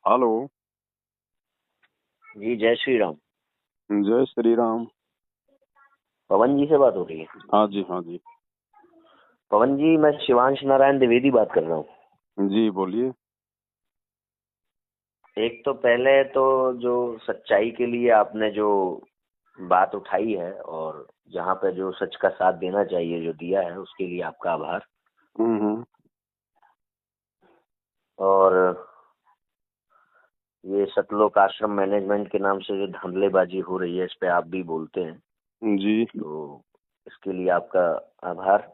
Hello. जी जय श्री राम। जय श्री राम। पवन जी से बात हो रही है? हाँ जी, हाँ जी। पवन जी, मैं शिवांश नारायण द्विवेदी बात कर रहा हूँ। जी बोलिए। एक तो पहले तो जो सच्चाई के लिए आपने जो बात उठाई है और जहाँ पे जो सच का साथ देना चाहिए जो दिया है उसके लिए आपका आभार। हम्म। और ये सतलोक आश्रम मैनेजमेंट के नाम से जो धांधलेबाजी हो रही है इस पे आप भी बोलते हैं, जी तो इसके लिए आपका आभार।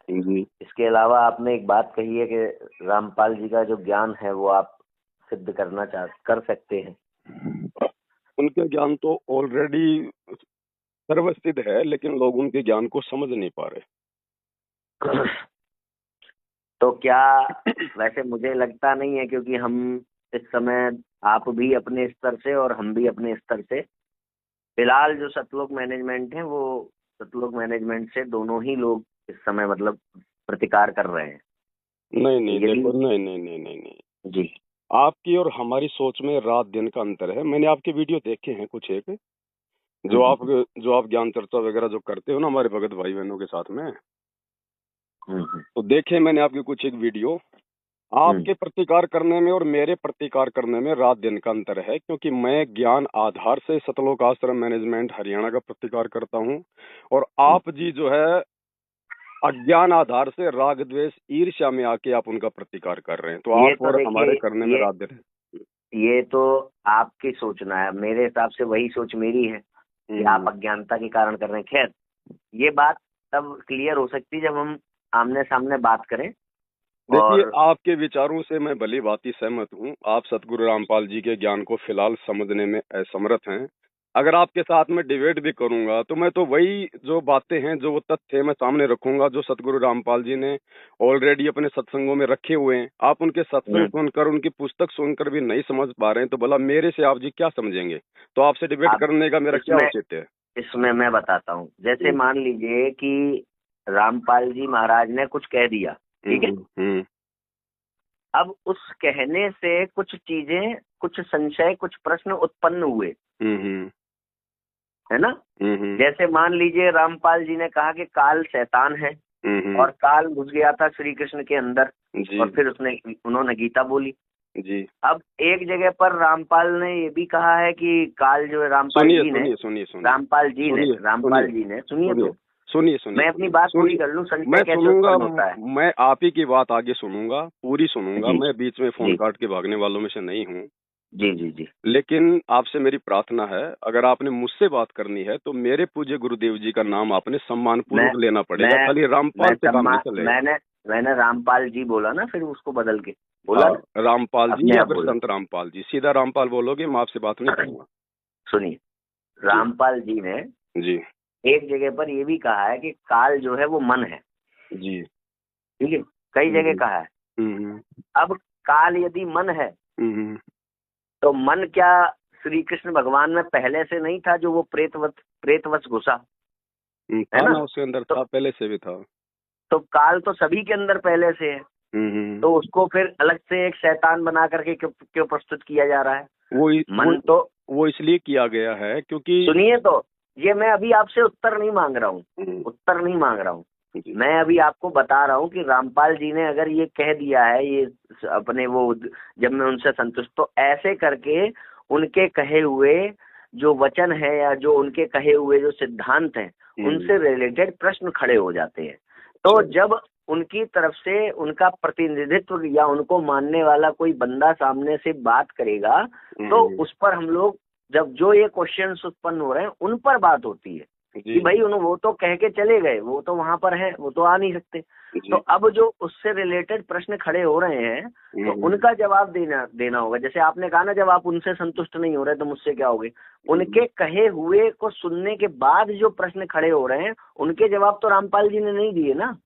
जी। इसके अलावा आपने एक बात कही है कि रामपाल जी का जो ज्ञान है वो आप सिद्ध कर सकते हैं। उनका ज्ञान तो ऑलरेडी सर्वसिद्ध है, लेकिन लोग उनके ज्ञान को समझ नहीं पा रहे। तो क्या, वैसे मुझे लगता नहीं है, क्योंकि हम इस समय, आप भी अपने स्तर से और हम भी अपने स्तर से, फिलहाल जो सतलोक मैनेजमेंट है वो सतलोक मैनेजमेंट से दोनों ही लोग इस समय मतलब प्रतिकार कर रहे हैं। नहीं नहीं, यदि देखो, नहीं नहीं नहीं नहीं नहीं। जी आपकी और हमारी सोच में रात दिन का अंतर है। मैंने आपके वीडियो देखे हैं कुछ एक, हम्म, जो आप ज्ञान चर्चा वगैरह जो करते हो ना हमारे भगत भाई बहनों के साथ में, हम्म, तो देखे मैंने आपके कुछ एक वीडियो। हम्म, आपके प्रतिकार करने में और मेरे प्रतिकार करने में रात दिन का अंतर है, क्योंकि मैं ज्ञान आधार से सतलोक आश्रम मैनेजमेंट हरियाणा का प्रतिकार करता हूं, और हम्म। आप जी जो है अज्ञान आधार से राग द्वेष ईर्ष्या में आके आप उनका प्रतिकार कर रहे हैं। तो ये आप तो और देखिए, हमारे करने में ये रात दिन है। ये तो आपकी सोचना है, मेरे हिसाब से वही सोच मेरी है कि आप हम्म। अज्ञानता के कारण कर रहे हैं। खैर, ये बात तब क्लियर हो सकती है जब हम आमने सामने बात करें। देखिए, और आपके विचारों से मैं भली भांति सहमत हूँ। आप सतगुरु रामपाल जी के ज्ञान को फिलहाल समझने में असमर्थ हैं। अगर आपके साथ में डिबेट भी करूंगा तो मैं तो वही जो बातें हैं, जो वो तथ्य हैं, मैं सामने रखूंगा जो सतगुरु रामपाल जी ने ऑलरेडी अपने सत्संगों में रखे हुए हैं। आप उनके सत्संग हम्म, सुनकर, उनकी पुस्तक सुनकर भी नहीं समझ पा रहे हैं, तो भला मेरे से आप जी क्या समझेंगे? तो आपसे डिबेट आप करने का मेरा क्या इसमें औचित्य है? इसमें मैं बताता हूँ। जैसे हम्म मान लीजिए कि रामपाल जी महाराज ने कुछ कह दिया, ठीक है। हम्म हम्म अब उस कहने से कुछ चीजें, कुछ संशय, कुछ प्रश्न उत्पन्न हुए, हम्म है ना। हम्म जैसे मान लीजिए रामपाल जी ने कहा कि काल शैतान है हम्म और काल घुस गया था श्री कृष्ण के अंदर, जी और फिर उन्होंने गीता बोली। जी। अब एक जगह पर रामपाल ने ये भी कहा है कि काल जो है, सुनिए सुनिए सुनिए सुनिए सुनिए रामपाल सुनिए जी ने, सुनिए सुनिए तो सुनिए सुनिए मैं अपनी सुनिए बात पूरी सुनिए। कर लूं, संशय मैं कैसे सुनूंगा। उत्पन्न होता है। मैं आप ही की बात आगे सुनूंगा, पूरी सुनूंगा। जी मैं बीच में फोन जी काट के भागने वालों में से नहीं हूँ। जी जी जी। लेकिन आपसे मेरी प्रार्थना है, अगर आपने मुझसे बात करनी है तो मेरे पूज्य गुरुदेव जी का नाम आपने सम्मान मैं पूर्वक लेना पड़ेगा। मैं खाली मैं रामपाल से काम नहीं सम्मान, चलेगा। मैंने रामपाल जी बोला ना, फिर उसको बदल के बोला हाँ, ना, रामपाल जी अपने या आप फिर बोला। संत रामपाल जी, सीधा रामपाल बोलोगे, मैं आपसे बात नहीं करूंगा। सुनिए, जी रामपाल जी ने जी एक जगह पर ये भी कहा है कि काल जो है वो मन है, जी। ठीक है। कई जगह हम्म कहा है। हम्म अब काल यदि मन है हम्म तो मन क्या श्री कृष्ण भगवान में पहले से नहीं था, जो वो प्रेतवश घुसा, है था ना। ना, उसके अंदर तो था, पहले से भी था। तो काल तो सभी के अंदर पहले से है, हम्म। तो उसको फिर अलग से एक शैतान बना करके क्यों क्यों प्रस्तुत किया जा रहा है? वो इ- वो मन तो, वो इसलिए किया गया है क्योंकि सुनिए तो, ये मैं अभी आपसे उत्तर नहीं मांग रहा हूँ, हम्म, उत्तर नहीं मांग रहा हूँ। जी मैं अभी आपको बता रहा हूँ कि रामपाल जी ने अगर ये कह दिया है, ये अपने वो, जब मैं उनसे संतुष्ट, तो ऐसे करके उनके कहे हुए जो वचन है या जो उनके कहे हुए जो सिद्धांत हैं हम्म, उनसे रिलेटेड प्रश्न खड़े हो जाते हैं। तो चलो, जब उनकी तरफ से उनका प्रतिनिधित्व या उनको मानने वाला कोई बंदा सामने से बात करेगा, तो हम्म, उस पर हम लोग, जब जो ये क्वेश्चंस उत्पन्न हो रहे हैं उन पर बात होती है कि जी भाई वो तो कह के चले गए, वो तो वहां पर है, वो तो आ नहीं सकते। तो जी। अब जो उससे रिलेटेड प्रश्न खड़े हो रहे हैं, तो हम्म, उनका जवाब देना देना होगा। जैसे आपने कहा ना, जब आप उनसे संतुष्ट नहीं हो रहे तो मुझसे क्या होगे। हम्म, उनके कहे हुए को सुनने के बाद जो प्रश्न खड़े हो रहे हैं, उनके जवाब तो रामपाल जी ने नहीं दिए ना।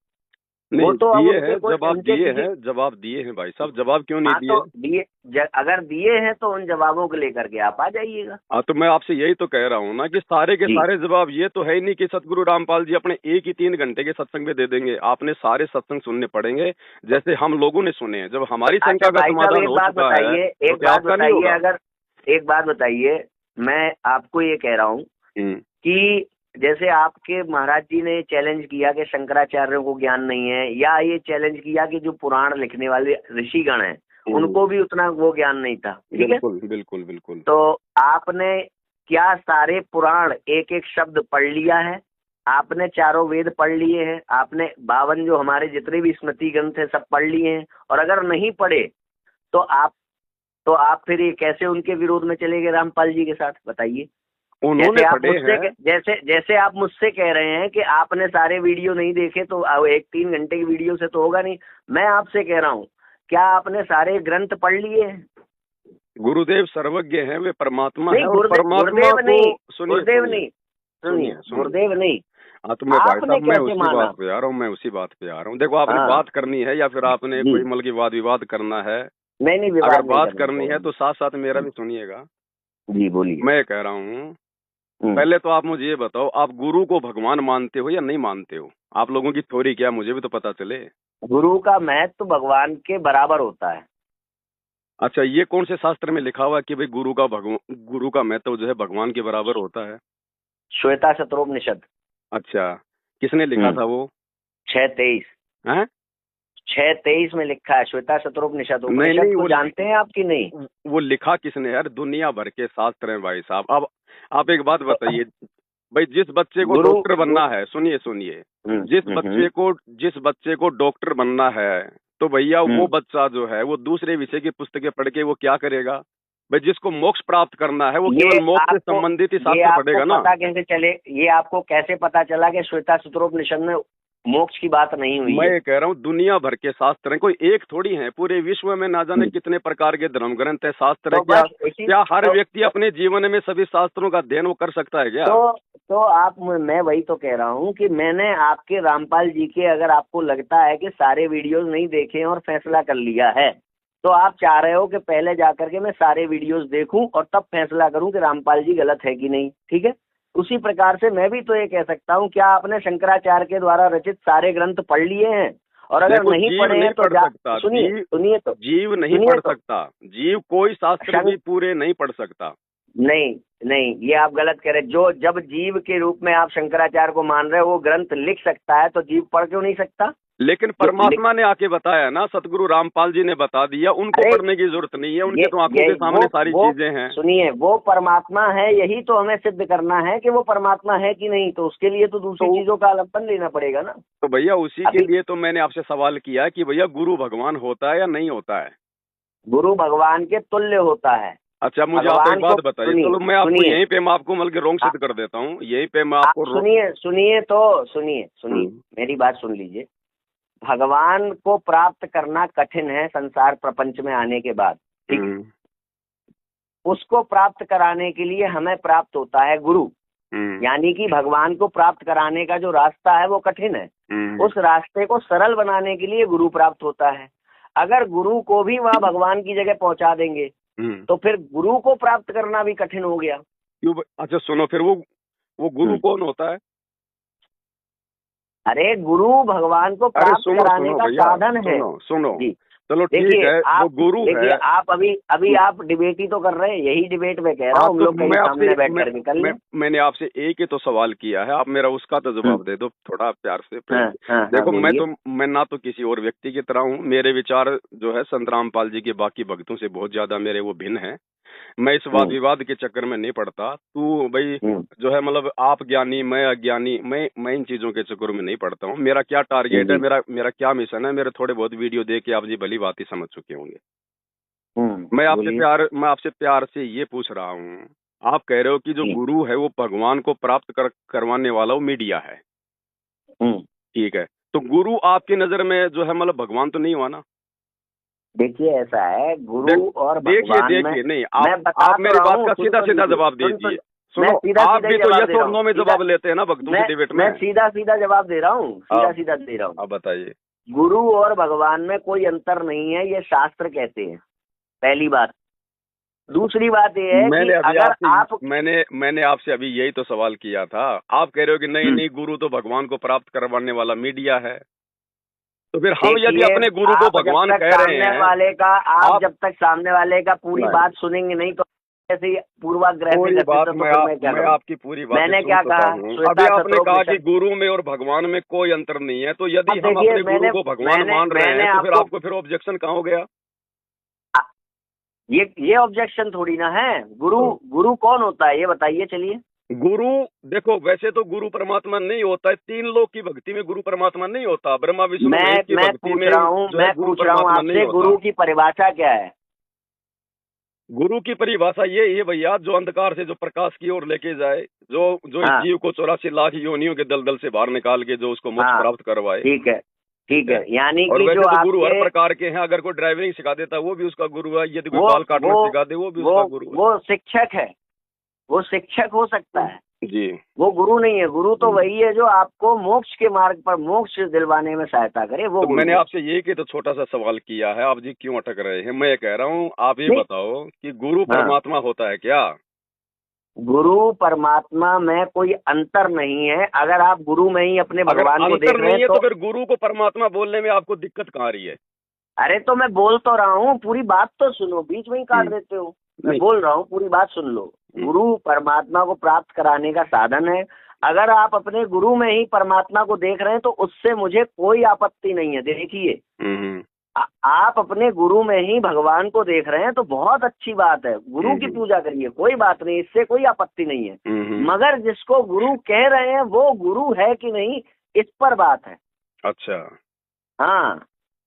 नहीं वो तो अब दिए उनके हैं, कोई जवाब उनके दिए किसी, हैं, जवाब दिए हैं भाई साहब, जवाब क्यों नहीं हाँ दिए? तो दिए, अगर दिए हैं तो उन जवाबों को लेकर के आप आ जाइएगा। हाँ तो मैं आपसे यही तो कह रहा हूँ ना कि सारे के जी। सारे जवाब ये तो है ही नहीं कि सतगुरु रामपाल जी अपने एक ही 3 घंटे के सत्संग में दे देंगे। आपने सारे सत्संग सुनने पड़ेंगे जैसे हम लोगों ने सुने हैं। जब हमारी अच्छा शंका का भाई साहब समाधान एक हो बात चुका है बताइए, तो एक क्या बात आपका नहीं बताइए, होगा? अगर एक बात बताइए, मैं आपको ये कह रहा हूँ हम्म। कि जैसे आपके महाराज जी ने चैलेंज किया कि शंकराचार्यों को ज्ञान नहीं है, या ये चैलेंज किया कि जो पुराण लिखने वाले ऋषिगण हैं उनको भी उतना वो ज्ञान नहीं था, ठीक है? बिल्कुल बिल्कुल बिल्कुल। तो आपने क्या सारे पुराण एक एक शब्द पढ़ लिया है? आपने चारों वेद पढ़ लिए हैं? आपने 52 जो हमारे जितने भी स्मृति ग्रंथ है सब पढ़ लिए हैं? और अगर नहीं पढ़े तो आप फिर ये कैसे उनके विरोध में चले गए रामपाल जी के साथ, बताइए? उन्होंने जैसे आप पढ़े मुझसे हैं। जैसे आप मुझसे कह रहे हैं कि आपने सारे वीडियो नहीं देखे तो एक 3 घंटे की वीडियो से तो होगा नहीं। मैं आपसे कह रहा हूँ, क्या आपने सारे ग्रंथ पढ़ लिए हैं? गुरुदेव सर्वज्ञ हैं, वे परमात्मा है नहीं, और परमात्मा गुरुदेव को नहीं, सुनिए गुरुदेव सुनिए नहीं, सुनिए सुनिए, सुनिए। गुरुदेव नहीं। हाँ तो मैं भाई आपने साहब मैं कैसे उसी माना? बात पे आ रहा हूँ, मैं उसी बात पे आ रहा हूँ। देखो आपने हाँ बात करनी है या फिर आपने जी, कोई मतलब की वाद विवाद करना है? नहीं अगर विवाद नहीं बात करना करनी है चाहिए। तो साथ साथ मेरा भी सुनिएगा। जी बोलिए। मैं कह रहा हूँ, हम्म। पहले तो आप मुझे ये बताओ, आप गुरु को भगवान मानते हो या नहीं मानते हो? आप लोगों की थ्योरी क्या है, मुझे भी तो पता चले। गुरु का महत्व तो भगवान के बराबर होता है। अच्छा, ये कौन से शास्त्र में लिखा हुआ है कि भाई गुरु का महत्व जो है भगवान के बराबर होता है? श्वेता शत्रोपनिषद। अच्छा, किसने लिखा था वो? 6:23। हैं? 6:23 में लिखा है, श्वेता शत्रोपनिषद। नहीं उपनिषद नहीं, को जानते हैं आप कि नहीं? वो लिखा किसने है यार? दुनिया भर के शास्त्र हैं भाई साहब। अब आप एक बात बताइए, भाई जिस बच्चे को गुरु डॉक्टर बनना है, सुनिए सुनिए, जिस बच्चे को डॉक्टर बनना है तो भैया वो बच्चा जो है वो दूसरे विषय की पुस्तकें पढ़ के वो क्या करेगा? भाई जिसको मोक्ष प्राप्त करना है वो केवल मोक्ष से संबंधित ही ये शास्त्र आपको पढ़ेगा ना। पता कैसे चले, ये आपको कैसे पता चला कि श्वेता शत्रोपनिषद में मोक्ष की बात नहीं हुई मैं है? ये कह रहा हूँ दुनिया भर के शास्त्र हैं, कोई एक थोड़ी है। पूरे विश्व में ना जाने कितने प्रकार के धर्म ग्रंथ है, शास्त्र है। तो क्या बस इसी क्या हर व्यक्ति अपने जीवन में सभी शास्त्रों का अध्ययन वो कर सकता है क्या? मैं वही तो कह रहा हूँ कि मैंने आपके रामपाल जी के, अगर आपको लगता है कि सारे वीडियोस नहीं देखे और फैसला कर लिया है, तो आप चाह रहे हो कि पहले जाकर के मैं सारे वीडियोस देखूं और तब फैसला करूं कि रामपाल जी गलत है कि नहीं, ठीक है? उसी प्रकार से मैं भी तो ये कह सकता हूँ, क्या आपने शंकराचार्य के द्वारा रचित सारे ग्रंथ पढ़ लिए हैं? और अगर नहीं जीव पढ़े नहीं हैं तो पढ़ सकता, जीव नहीं पढ़ सकता, जीव कोई शास्त्र भी पूरे नहीं पढ़ सकता। नहीं नहीं, ये आप गलत कह रहे। जब जीव के रूप में आप शंकराचार्य को मान रहे हो, वो ग्रंथ लिख सकता है तो जीव पढ़ क्यों नहीं सकता? लेकिन परमात्मा ने आके बताया ना, सतगुरु रामपाल जी ने बता दिया, उनको पढ़ने की जरूरत नहीं है, उनके तो आंखों के सामने सारी चीजें हैं। सुनिए, वो परमात्मा है, यही तो हमें सिद्ध करना है कि वो परमात्मा है कि नहीं। तो उसके लिए तो दूसरी चीजों का अवलंबन लेना पड़ेगा ना। तो भैया उसी के लिए तो मैंने आपसे सवाल किया कि भैया गुरु भगवान होता है या नहीं होता है? गुरु भगवान के तुल्य होता है। अच्छा, मुझे आप एक बात बताइए। चलो मैं आपको यहीं पे मैं आपको मतलब रोंग सिद्ध कर देता हूँ, यहीं पे मैं आपको सुनिए मेरी बात सुन लीजिए। भगवान को प्राप्त करना कठिन है संसार प्रपंच में आने के बाद, ठीक? उसको प्राप्त कराने के लिए हमें प्राप्त होता है गुरु। यानी कि भगवान को प्राप्त कराने का जो रास्ता है वो कठिन है, उस रास्ते को सरल बनाने के लिए गुरु प्राप्त होता है। अगर गुरु को भी वहाँ भगवान की जगह पहुंचा देंगे तो फिर गुरु को प्राप्त करना भी कठिन हो गया। क्यों? अच्छा सुनो, फिर वो गुरु कौन होता है? अरे गुरु भगवान को प्राप्त कराने का साधन है। सुनो चलो ठीक है, वो गुरु है। आप अभी आप डिबेट ही तो कर रहे हैं, यही डिबेट में कह रहा हूँ, हम लोग कहीं सामने बैठ करके कर लें। मैंने आपसे एक ही तो सवाल किया है, आप मेरा उसका तो जवाब दे दो थोड़ा प्यार से। देखो मैं ना तो किसी और व्यक्ति की तरह हूँ, मेरे विचार जो है संत रामपाल जी के बाकी भक्तों से बहुत ज्यादा मेरे वो भिन्न है। मैं इस वाद विवाद के चक्कर में नहीं पड़ता। तू भाई जो है मतलब आप ज्ञानी मैं अज्ञानी, मैं इन चीजों के चक्कर में नहीं पड़ता हूँ। मेरा क्या टारगेट है, मेरा क्या मिशन है, मेरे थोड़े बहुत वीडियो देख के आप जी भली बात ही समझ चुके होंगे। मैं आपसे प्यार से ये पूछ रहा हूँ, आप कह रहे हो कि जो गुरु है वो भगवान को प्राप्त करवाने वाला वो मीडिया है, ठीक है? तो गुरु आपकी नजर में जो है मतलब भगवान तो नहीं हुआ ना? देखिए ऐसा है, गुरु और भगवान देखिए नहीं, आप मेरी बात का सीधा सीधा जवाब दीजिए। सुनो, आप भी तो यस और नो में जवाब लेते हैं ना भक्तों के डिबेट में। मैं सीधा सीधा जवाब दे रहा हूँ, सीधा दे रहा हूँ। आप बताइए। गुरु और भगवान में कोई अंतर नहीं है, ये शास्त्र कहते हैं, पहली बात। दूसरी बात ये है कि अगर आप मैंने आपसे अभी यही तो सवाल किया था। आप कह रहे हो कि नहीं नहीं, गुरु तो भगवान को प्राप्त करवाने वाला मीडिया है। तो फिर हम यदि अपने गुरु को भगवान कह रहे हैं, वाले का आप जब तक सामने वाले का पूरी बात सुनेंगे नहीं तो ऐसे पूर्वाग्रह पूरी बात मैं आपकी पूरी बात मैंने क्या कहा? अभी आपने कहा कि गुरु में और भगवान में कोई अंतर नहीं है, तो यदि हम अपने गुरु को भगवान मान रहे हैं तो फिर आपको फिर ऑब्जेक्शन कहाँ हो गया? ये ऑब्जेक्शन थोड़ी ना है। गुरु कौन होता है ये बताइए। चलिए, गुरु देखो, वैसे तो गुरु परमात्मा नहीं होता है। 3 लोग की भक्ति में गुरु परमात्मा नहीं होता। ब्रह्मा विष्णु महेश की भक्ति में मैं पूछ रहा हूँ आपसे, गुरु की परिभाषा क्या है? गुरु की परिभाषा ये है भैया, जो अंधकार से जो प्रकाश की ओर लेके जाए, जो इस जीव को 84 लाख योनियों के दलदल से बाहर निकाल के जो उसको मोक्ष प्राप्त करवाए। ठीक है। यानी और कि वैसे जो तो गुरु हर प्रकार के हैं। अगर कोई ड्राइविंग सिखा देता है वो भी उसका गुरु है, यदि कोई बाल काटना सिखा दे वो भी उसका गुरु है। वो शिक्षक है, वो शिक्षक हो सकता है जी, वो गुरु नहीं है। गुरु तो वही है जो आपको मोक्ष के मार्ग पर मोक्ष दिलवाने में सहायता करे, वो तो मैंने आपसे ये कि तो छोटा सा सवाल किया है, आप जी क्यों अटक रहे हैं? मैं कह रहा हूँ आप ये बताओ कि गुरु परमात्मा होता है क्या? गुरु परमात्मा में कोई अंतर नहीं है। अगर आप गुरु में ही अपने भगवान को देख रहे हैं तो फिर गुरु को परमात्मा बोलने में आपको दिक्कत कहाँ आ रही है? अरे तो मैं बोल तो रहा हूँ, पूरी बात तो सुनो, बीच में ही काट देते हो। मैं बोल रहा हूँ, पूरी बात सुन लो। गुरु परमात्मा को प्राप्त कराने का साधन है। अगर आप अपने गुरु में ही परमात्मा को देख रहे हैं तो उससे मुझे कोई आपत्ति नहीं है। देखिए, आप अपने गुरु में ही भगवान को देख रहे हैं तो बहुत अच्छी बात है, गुरु की पूजा करिए, कोई बात नहीं, इससे कोई आपत्ति नहीं है। मगर जिसको गुरु कह रहे हैं वो गुरु है कि नहीं, इस पर बात है। अच्छा, हाँ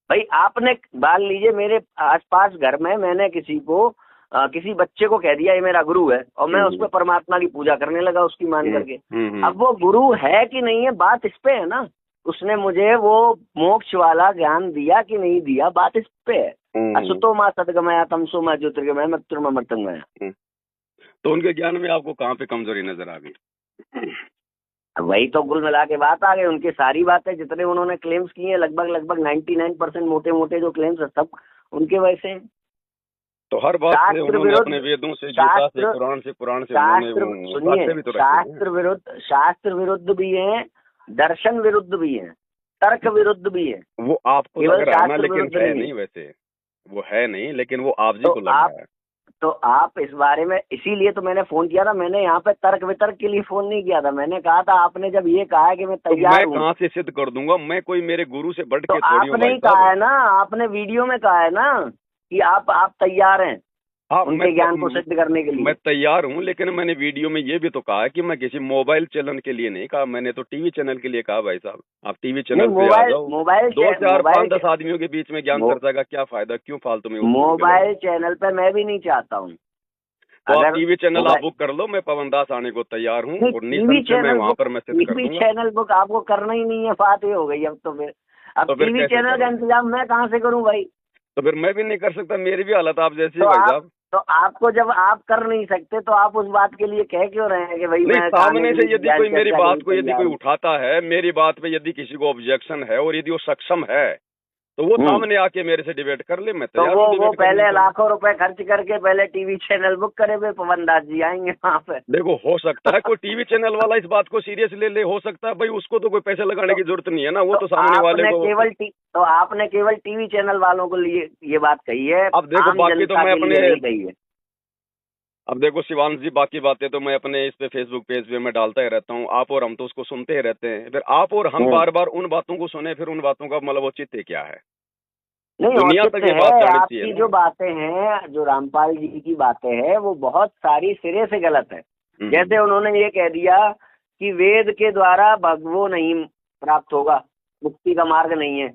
भाई, आपने मान लीजिए मेरे आसपास घर में मैंने किसी बच्चे को कह दिया ये मेरा गुरु है, और मैं उस पर परमात्मा की पूजा करने लगा उसकी मान करके। अब वो गुरु है कि नहीं है, बात इस पे है ना। उसने मुझे वो मोक्ष वाला ज्ञान दिया कि नहीं दिया, बात इस पे है। असुतो मां सदगमया तमसो मां ज्योतिर्गमया मृत्युर्मा मृतंगमया। तो उनके ज्ञान में आपको कहाँ पे कमजोरी नजर आ गई? वही तो कुल मिला के बात आ गई। उनकी सारी बातें जितने उन्होंने क्लेम्स किए हैं, लगभग 99% मोटे जो क्लेम्स है सब उनके वैसे हैं। तो हर बात से उन्होंने अपने वेदों से, गीता से, कुरान से शास्त्र विरुद्ध भी हैं, दर्शन विरुद्ध भी हैं, तर्क विरुद्ध भी है। वो आपको लग रहा है ना, लेकिन है नहीं, वैसे वो है नहीं, लेकिन वो आप जी को लग रहा है। तो आप इस बारे में, इसीलिए तो मैंने फोन किया था। मैंने यहाँ पे तर्क वितर्क के लिए फोन नहीं किया था। मैंने कहा था, आपने जब ये कहा है कि मैं तैयार हूँ, मैं कहाँ से सिद्ध कर दूंगा? मैं कोई मेरे गुरु से बढ़ के थोड़ी हूँ। आपने ही कहा है ना, आपने वीडियो में कहा है ना कि आप तैयार हैं उनके ज्ञान को सिद्ध करने के लिए। मैं तैयार हूँ, लेकिन मैंने वीडियो में ये भी तो कहा है कि मैं किसी मोबाइल चैनल के लिए नहीं कहा, मैंने तो टीवी चैनल के लिए कहा। भाई साहब, आप टीवी चैनल पे आ जाओ। 2, 4, 5, 10 आदमियों के बीच में ज्ञान चर्चा का क्या फायदा? क्यों फालतू में? मोबाइल चैनल पे मैं भी नहीं चाहता हूँ। तो आप टीवी चैनल आप बुक कर लो, मैं पवन दास आने को तैयार हूँ, और टीवी चैनल वहाँ पर मैं सिद्ध कर दूंगा। टीवी चैनल बुक आपको करना ही नहीं है, बात ये हो गई। अब तो फिर टीवी चैनल का इंतजाम मैं कहाँ से करूँ भाई? तो फिर मैं भी नहीं कर सकता, मेरी भी हालत आप जैसी है भाई साहब। तो आपको जब आप कर नहीं सकते तो आप उस बात के लिए कह क्यों रहे हैं कि भाई मैं सामने से यदि कोई मेरी बात को यदि कोई उठाता है, मेरी बात पे यदि किसी को ऑब्जेक्शन है और यदि वो सक्षम है तो वो सामने आके मेरे से डिबेट कर ले, मैं तैयार हूं। वो पहले लाखों रुपए खर्च करके पहले टीवी चैनल बुक करे हुए पवन दास जी आएंगे वहाँ पे। देखो, हो सकता है कोई टीवी चैनल वाला इस बात को सीरियस ले हो सकता है भाई, उसको तो कोई पैसे लगाने की जरूरत नहीं है ना, वो तो सामने वाले को। आपने केवल टीवी चैनल वालों को लिए ये बात कही है। अब देखो, बाकी तो मैं अपने, अब देखो शिवांश जी, बाकी बातें तो मैं अपने इस पे फेसबुक पेज पे मैं डालता ही रहता हूँ। आप और हम तो उसको सुनते ही रहते हैं। फिर आप और हम बार बार उन बातों को सुने, फिर उन बातों का मतलब औचित्य क्या है? नहीं, दुनिया तक ये बात जानी चाहिए। जो बातें हैं, जो रामपाल जी की बातें हैं, वो बहुत सारी सिरे से गलत है। जैसे उन्होंने ये कह दिया कि वेद के द्वारा वो नहीं प्राप्त होगा, मुक्ति का मार्ग नहीं है।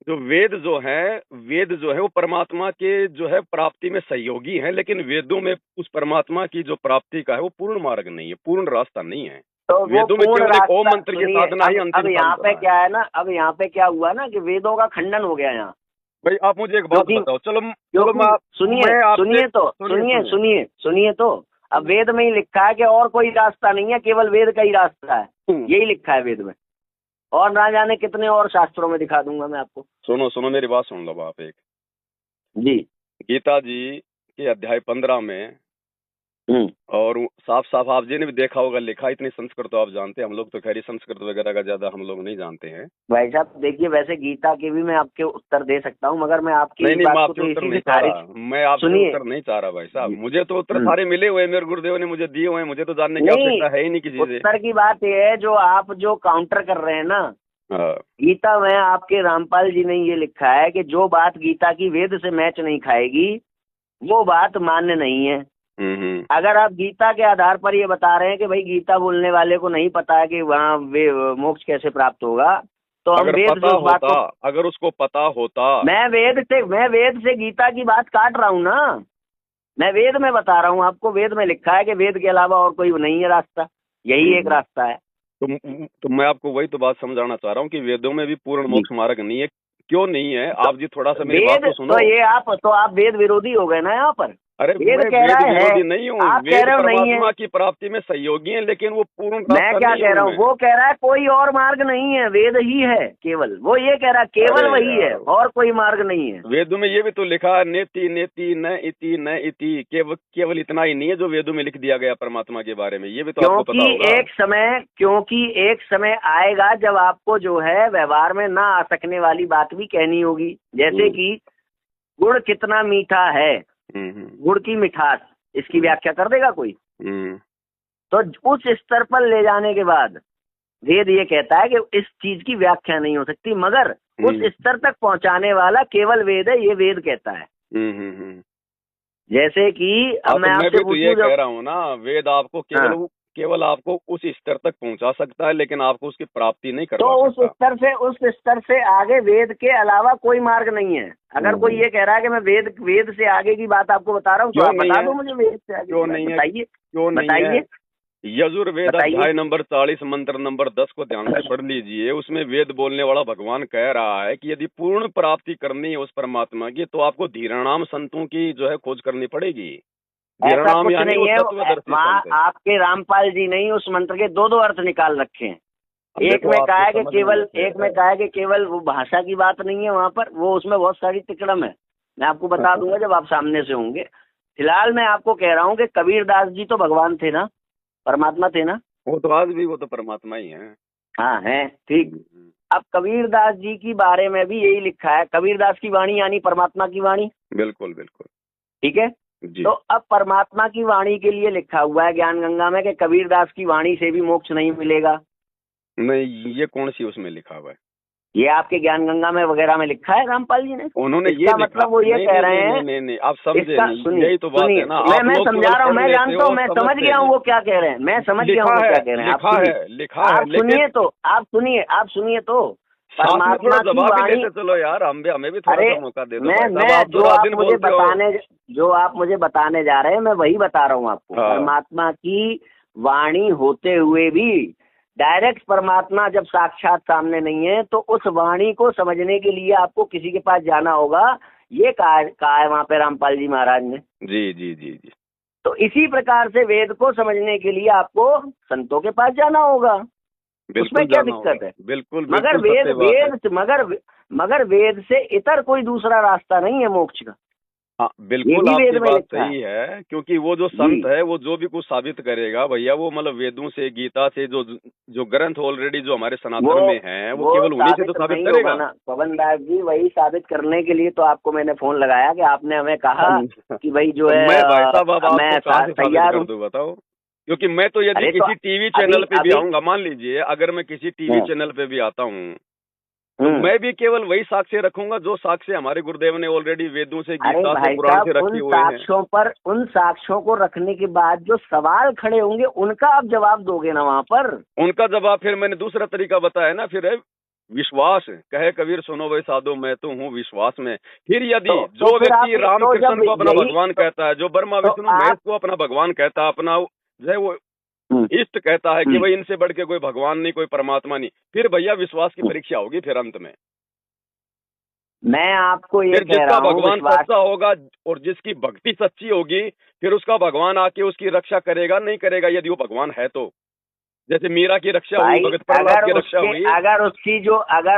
वेद जो है वो परमात्मा के जो है प्राप्ति में सहयोगी है, लेकिन वेदों में उस परमात्मा की जो प्राप्ति का है वो पूर्ण मार्ग नहीं है, पूर्ण रास्ता नहीं है। तो वेदों में केवल एक ओम मंत्र की साधना ही अंतिम। अब यहाँ पे क्या है ना, अब यहाँ पे क्या हुआ ना कि वेदों का खंडन हो गया यहाँ। भाई आप मुझे एक बात बताओ। चलो सुनिए तो अब वेद में ही लिखा है कि और कोई रास्ता नहीं है, केवल वेद का ही रास्ता है। यही लिखा है वेद में। और ना जाने कितने और शास्त्रों में दिखा दूंगा मैं आपको। सुनो सुनो, मेरी बात सुन लो आप एक। जी। गीता जी के अध्याय 15 में, हम्म। और साफ साफ आप जी ने भी देखा होगा लिखा, इतनी संस्कृत तो आप जानते हैं, हम लोग तो खैर संस्कृत वगैरह का ज्यादा हम लोग नहीं जानते हैं। भाई साहब देखिए, वैसे गीता के भी मैं आपके उत्तर दे सकता हूँ, मगर मैं आपकी नहीं इस नहीं, मैं बात को आपसे तो उत्तर इसी नहीं से चाह खारिज। रहा, मैं आपसे सुनिए। उत्तर नहीं चाह रहा भाई साहब, जी। मुझे तो उत्तर सारे मिले हुए हैं, मेरे गुरुदेव ने मुझे दिए हुए हैं, मुझे तो जानने की नहीं, आवश्यकता है ही नहीं किसी से। उत्तर की बात यह है जो आप जो काउंटर कर रहे हैं ना, हाँ। गीता में आपके रामपाल जी ने ये लिखा है कि जो बात गीता की वेद से मैच नहीं खाएगी वो बात मान्य नहीं है। अगर आप गीता के आधार पर ये बता रहे हैं कि भाई गीता बोलने वाले को नहीं पता है कि वहाँ वे मोक्ष कैसे प्राप्त होगा, तो हम अगर वेद पता से उस बात होता, को, अगर उसको पता होता। मैं वेद से गीता की बात काट रहा हूँ ना। मैं वेद में बता रहा हूँ आपको, वेद में लिखा है कि वेद के अलावा और कोई नहीं है रास्ता, यही एक रास्ता है। तो मैं आपको वही तो बात समझाना चाह रहा हूँ कि वेदों में भी पूर्ण जी। मोक्ष मार्ग नहीं है। क्यों नहीं है? तो आप जी थोड़ा सा मेरी बात वेद तो सुनो। तो ये तो आप वेद विरोधी हो गए ना यहाँ पर। अरे वेद मैं कह वेद रहा है, विरोधी नहीं हूँ, आप कह वेद रहे हो नहीं है। परमात्मा की प्राप्ति में सहयोगी है, लेकिन वो पूर्ण मैं रास्ता क्या नहीं कह है रहा हूँ, उनमें। वो कह रहा है कोई और मार्ग नहीं है, वेद ही है केवल। वो ये कह रहा है केवल अरे वही है यार, और कोई मार्ग नहीं है। वेदों में ये भी तो लिखा है, नेति नेति न इति न इति, केवल इतना ही नहीं है जो वेदों में लिख दिया गया परमात्मा के बारे में, ये भी तो आपको पता होगा। क्योंकि एक समय आएगा जब आपको जो है व्यवहार में ना आ सकने वाली बात भी कहनी होगी। जैसे कि गुड़ कितना मीठा है, गुड़ की मिठास, इसकी व्याख्या कर देगा कोई? तो उस स्तर पर ले जाने के बाद वेद ये कहता है कि इस चीज की व्याख्या नहीं हो सकती, मगर उस स्तर तक पहुंचाने वाला केवल वेद है, ये वेद कहता है। जैसे कि अब मैं आपसे भी तो ये कह रहा हूँ ना, वेद आपको केवल आपको उस स्तर तक पहुंचा सकता है, लेकिन आपको उसकी प्राप्ति नहीं करवा सकता। तो उस स्तर से आगे वेद के अलावा कोई मार्ग नहीं है। अगर कोई ये कह रहा है कि मैं वेद से आगे की बात आपको बता रहा हूँ, तो आप बता दो मुझे वेद से आगे क्यों नहीं है? बताइए, क्यों नहीं बताइए। यजुर्वेद अध्याय नंबर 40 मंत्र नंबर 10 को ध्यान से पढ़ लीजिए। उसमें वेद बोलने वाला भगवान कह रहा है कि यदि पूर्ण प्राप्ति करनी है उस परमात्मा की, तो आपको धीराणाम संतों की जो है खोज करनी पड़ेगी। ऐसा कुछ नहीं है, आपके रामपाल जी ने उस मंत्र के दो अर्थ निकाल रखे हैं। एक में कहा है कि केवल वो भाषा की बात नहीं है वहाँ पर, वो उसमें बहुत सारी तिकड़म है। मैं आपको बता दूंगा जब आप सामने से होंगे। फिलहाल मैं आपको कह रहा हूँ कि कबीरदास जी तो भगवान थे ना, परमात्मा थे ना। वो तो आज भी वो तो परमात्मा ही है। हाँ है, ठीक। अब कबीरदास जी की बारे में भी यही लिखा है, कबीरदास की वाणी यानी परमात्मा की वाणी। बिल्कुल बिल्कुल, ठीक है जी। तो अब परमात्मा की वाणी के लिए लिखा हुआ है ज्ञान गंगा में कि कबीरदास की वाणी से भी मोक्ष नहीं मिलेगा। नहीं, ये कौन सी उसमें लिखा हुआ है? ये आपके ज्ञान गंगा में वगैरह में लिखा है रामपाल जी ने। उन्होंने ये मतलब वो ये कह रहे हैं। नहीं, आप समझे नहीं, यही तो बात है ना। मैं समझा रहा हूँ, मैं जानता हूँ, मैं समझ गया हूँ वो क्या कह रहे हैं, मैं समझ गया हूँ वो क्या कह रहे हैं। लिखा है, आप सुनिए तो परमात्मा की वाणी। चलो यार, हमें भी थोड़ा सा मौका दे दो। जो आप मुझे बताने जा रहे हैं मैं वही बता रहा हूँ आपको। परमात्मा की वाणी होते हुए भी डायरेक्ट परमात्मा जब साक्षात सामने नहीं है, तो उस वाणी को समझने के लिए आपको किसी के पास जाना होगा। ये कहा है वहाँ पे रामपाल जी महाराज ने। जी जी जी जी। तो इसी प्रकार से वेद को समझने के लिए आपको संतों के पास जाना होगा। उसमें क्या दिक्कत है? बिल्कुल। मगर वेद से इतर कोई दूसरा रास्ता नहीं है मोक्ष का। हाँ बिल्कुल, आपकी बात सही है, क्योंकि वो जो संत है वो जो भी कुछ साबित करेगा भैया, वो मतलब वेदों से, गीता से, जो ग्रंथ ऑलरेडी जो हमारे सनातन में है, वो केवल उन्हीं से तो साबित करेगा ना। पवन दास जी, वही साबित करने के लिए तो आपको मैंने फोन लगाया कि आपने हमें कहा कि भाई जो है मैं भाई साहब मैं तैयार हूँ, बताओ। क्योंकि मैं तो यदि किसी टीवी चैनल पे भी आऊंगा, मान लीजिए अगर मैं किसी टीवी चैनल पे भी आता हूँ, तो मैं भी केवल वही साक्ष्य रखूंगा जो साक्ष्य हमारे गुरुदेव ने ऑलरेडी वेदों से, गीता से, पुराण से रखे हुए हैं। उन साक्ष्यों को रखने के बाद जो सवाल खड़े होंगे उनका आप जवाब दोगे ना वहाँ पर। उनका जवाब फिर मैंने दूसरा तरीका बताया ना, फिर है विश्वास। कहे कबीर सुनो भाई साधो, मैं तो हूँ विश्वास में। फिर यदि जो व्यक्ति रामकृष्ण को अपना भगवान कहता है, जो ब्रह्मा विष्णु महेश को अपना भगवान कहता है, अपना जो है वो इष्ट कहता है कि भाई इनसे बढ़ के कोई भगवान नहीं, कोई परमात्मा नहीं, फिर भैया विश्वास की परीक्षा होगी। फिर अंत में मैं आपको ये कह रहा हूँ, भगवान सच्चा होगा और जिसकी भक्ति सच्ची होगी, फिर उसका भगवान आके उसकी रक्षा करेगा नहीं करेगा, यदि वो भगवान है तो। जैसे मीरा की रक्षा हुई, भाई भगत प्रहलाद की रक्षा हुई। अगर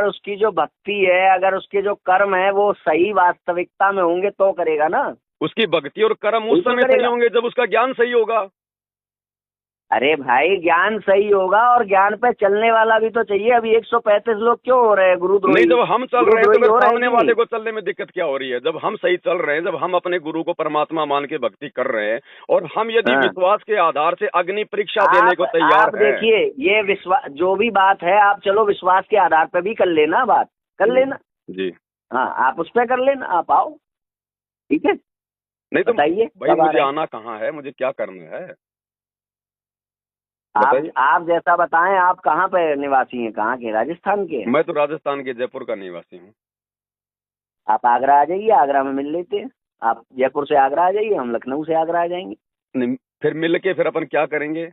उसकी जो भक्ति है, अगर उसके जो कर्म है वो सही वास्तविकता में होंगे तो करेगा ना। उसकी भक्ति और कर्म उस तो समय सही करेगा। होंगे जब उसका ज्ञान सही होगा। अरे भाई ज्ञान सही होगा, और ज्ञान पे चलने वाला भी तो चाहिए। अभी 135 लोग क्यों हो रहे हैं गुरुद्रोही? नहीं, जब हम चल रहे हैं तो गुरुद्रोही फिर हो रहे हैं सामने कि वाले नहीं? को चलने में दिक्कत क्या हो रही है? जब हम सही चल रहे हैं, जब हम अपने गुरु को परमात्मा मान के भक्ति कर रहे हैं, और हम यदि हाँ। विश्वास के आधार से अग्नि परीक्षा देने को आप तैयार है। देखिए, ये विश्वास जो भी बात है, आप चलो विश्वास के आधार पे भी कर लेना, बात कर लेना। जी। हाँ, आप उस पर कर लेना, आप आओ, ठीक है। नहीं तो बताइए भाई, कब आ मुझे रहे हैं? आना कहाँ है, मुझे क्या करना है, आप बताइए। आप जैसा बताएं। आप कहाँ पे निवासी हैं, कहाँ के? राजस्थान के? मैं तो राजस्थान के जयपुर का निवासी हूँ। आप आगरा आ जाइए, आगरा में मिल लेते हैं। आप जयपुर से आगरा आ जाइए, हम लखनऊ से आगरा आ जाएंगे। नहीं, फिर मिल के फिर अपन क्या करेंगे?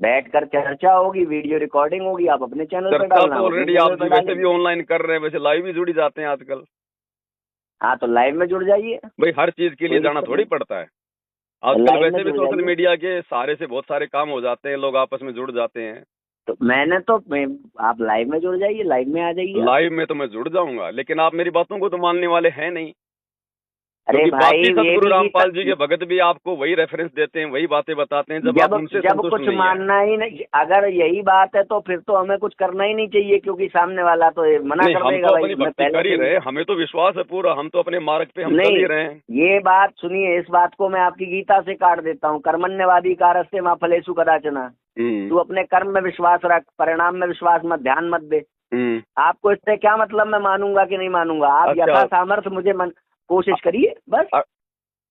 बैठकर चर्चा होगी, वीडियो रिकॉर्डिंग होगी, आप अपने चैनल पर चर्चा डालना, तो हम अपने ऑलरेडी आप चैनल पर वैसे भी डालेंगे। ऑनलाइन कर रहे हैं, वैसे लाइव भी जुड़ी जाते हैं आजकल। हाँ, तो लाइव में जुड़ जाइए। भाई हर चीज के लिए कोई जाना दिक्कत थोड़ी नहीं, पड़ता है आजकल। लाइव में वैसे भी जुड़ सोशल जाइए। मीडिया के सहारे से बहुत सारे काम हो जाते हैं, लोग आपस में जुड़ जाते हैं। तो आप लाइव में जुड़ जाइए, लाइव में आ जाइए आप। लाइव में तो मैं जुड़ जाऊंगा, लेकिन आप मेरी बातों को तो मानने वाले हैं नहीं। अरे क्योंकि भाई, बाकी ये सतगुरु भी रामपाल जी के भगत भी आपको वही रेफरेंस देते हैं, वही बातें बताते हैं, जब आप उनसे जब संतुष्ट कुछ नहीं है। मानना ही नहीं, अगर यही बात है तो फिर तो हमें कुछ करना ही नहीं चाहिए, क्योंकि सामने वाला तो ये मना नहीं, कर हम देगा। तो भाई अपनी मैं भक्ति पहले कर ही से रहे, हमें तो विश्वास है पूरा, हम तो अपने मार्ग पे हम चल नहीं, ही रहे हैं। ये बात सुनिए, इस बात को मैं आपकी गीता से काट देता हूँ। कर्मण्यवादी कारस्ते मां फलेषु कदाचन। तू अपने कर्म में विश्वास रख, परिणाम में विश्वास मत, ध्यान मत दे। आपको इससे क्या मतलब मैं मानूंगा कि नहीं मानूंगा? आप अच्छा। यथा सामर्थ्य मुझे कोशिश करिए बस।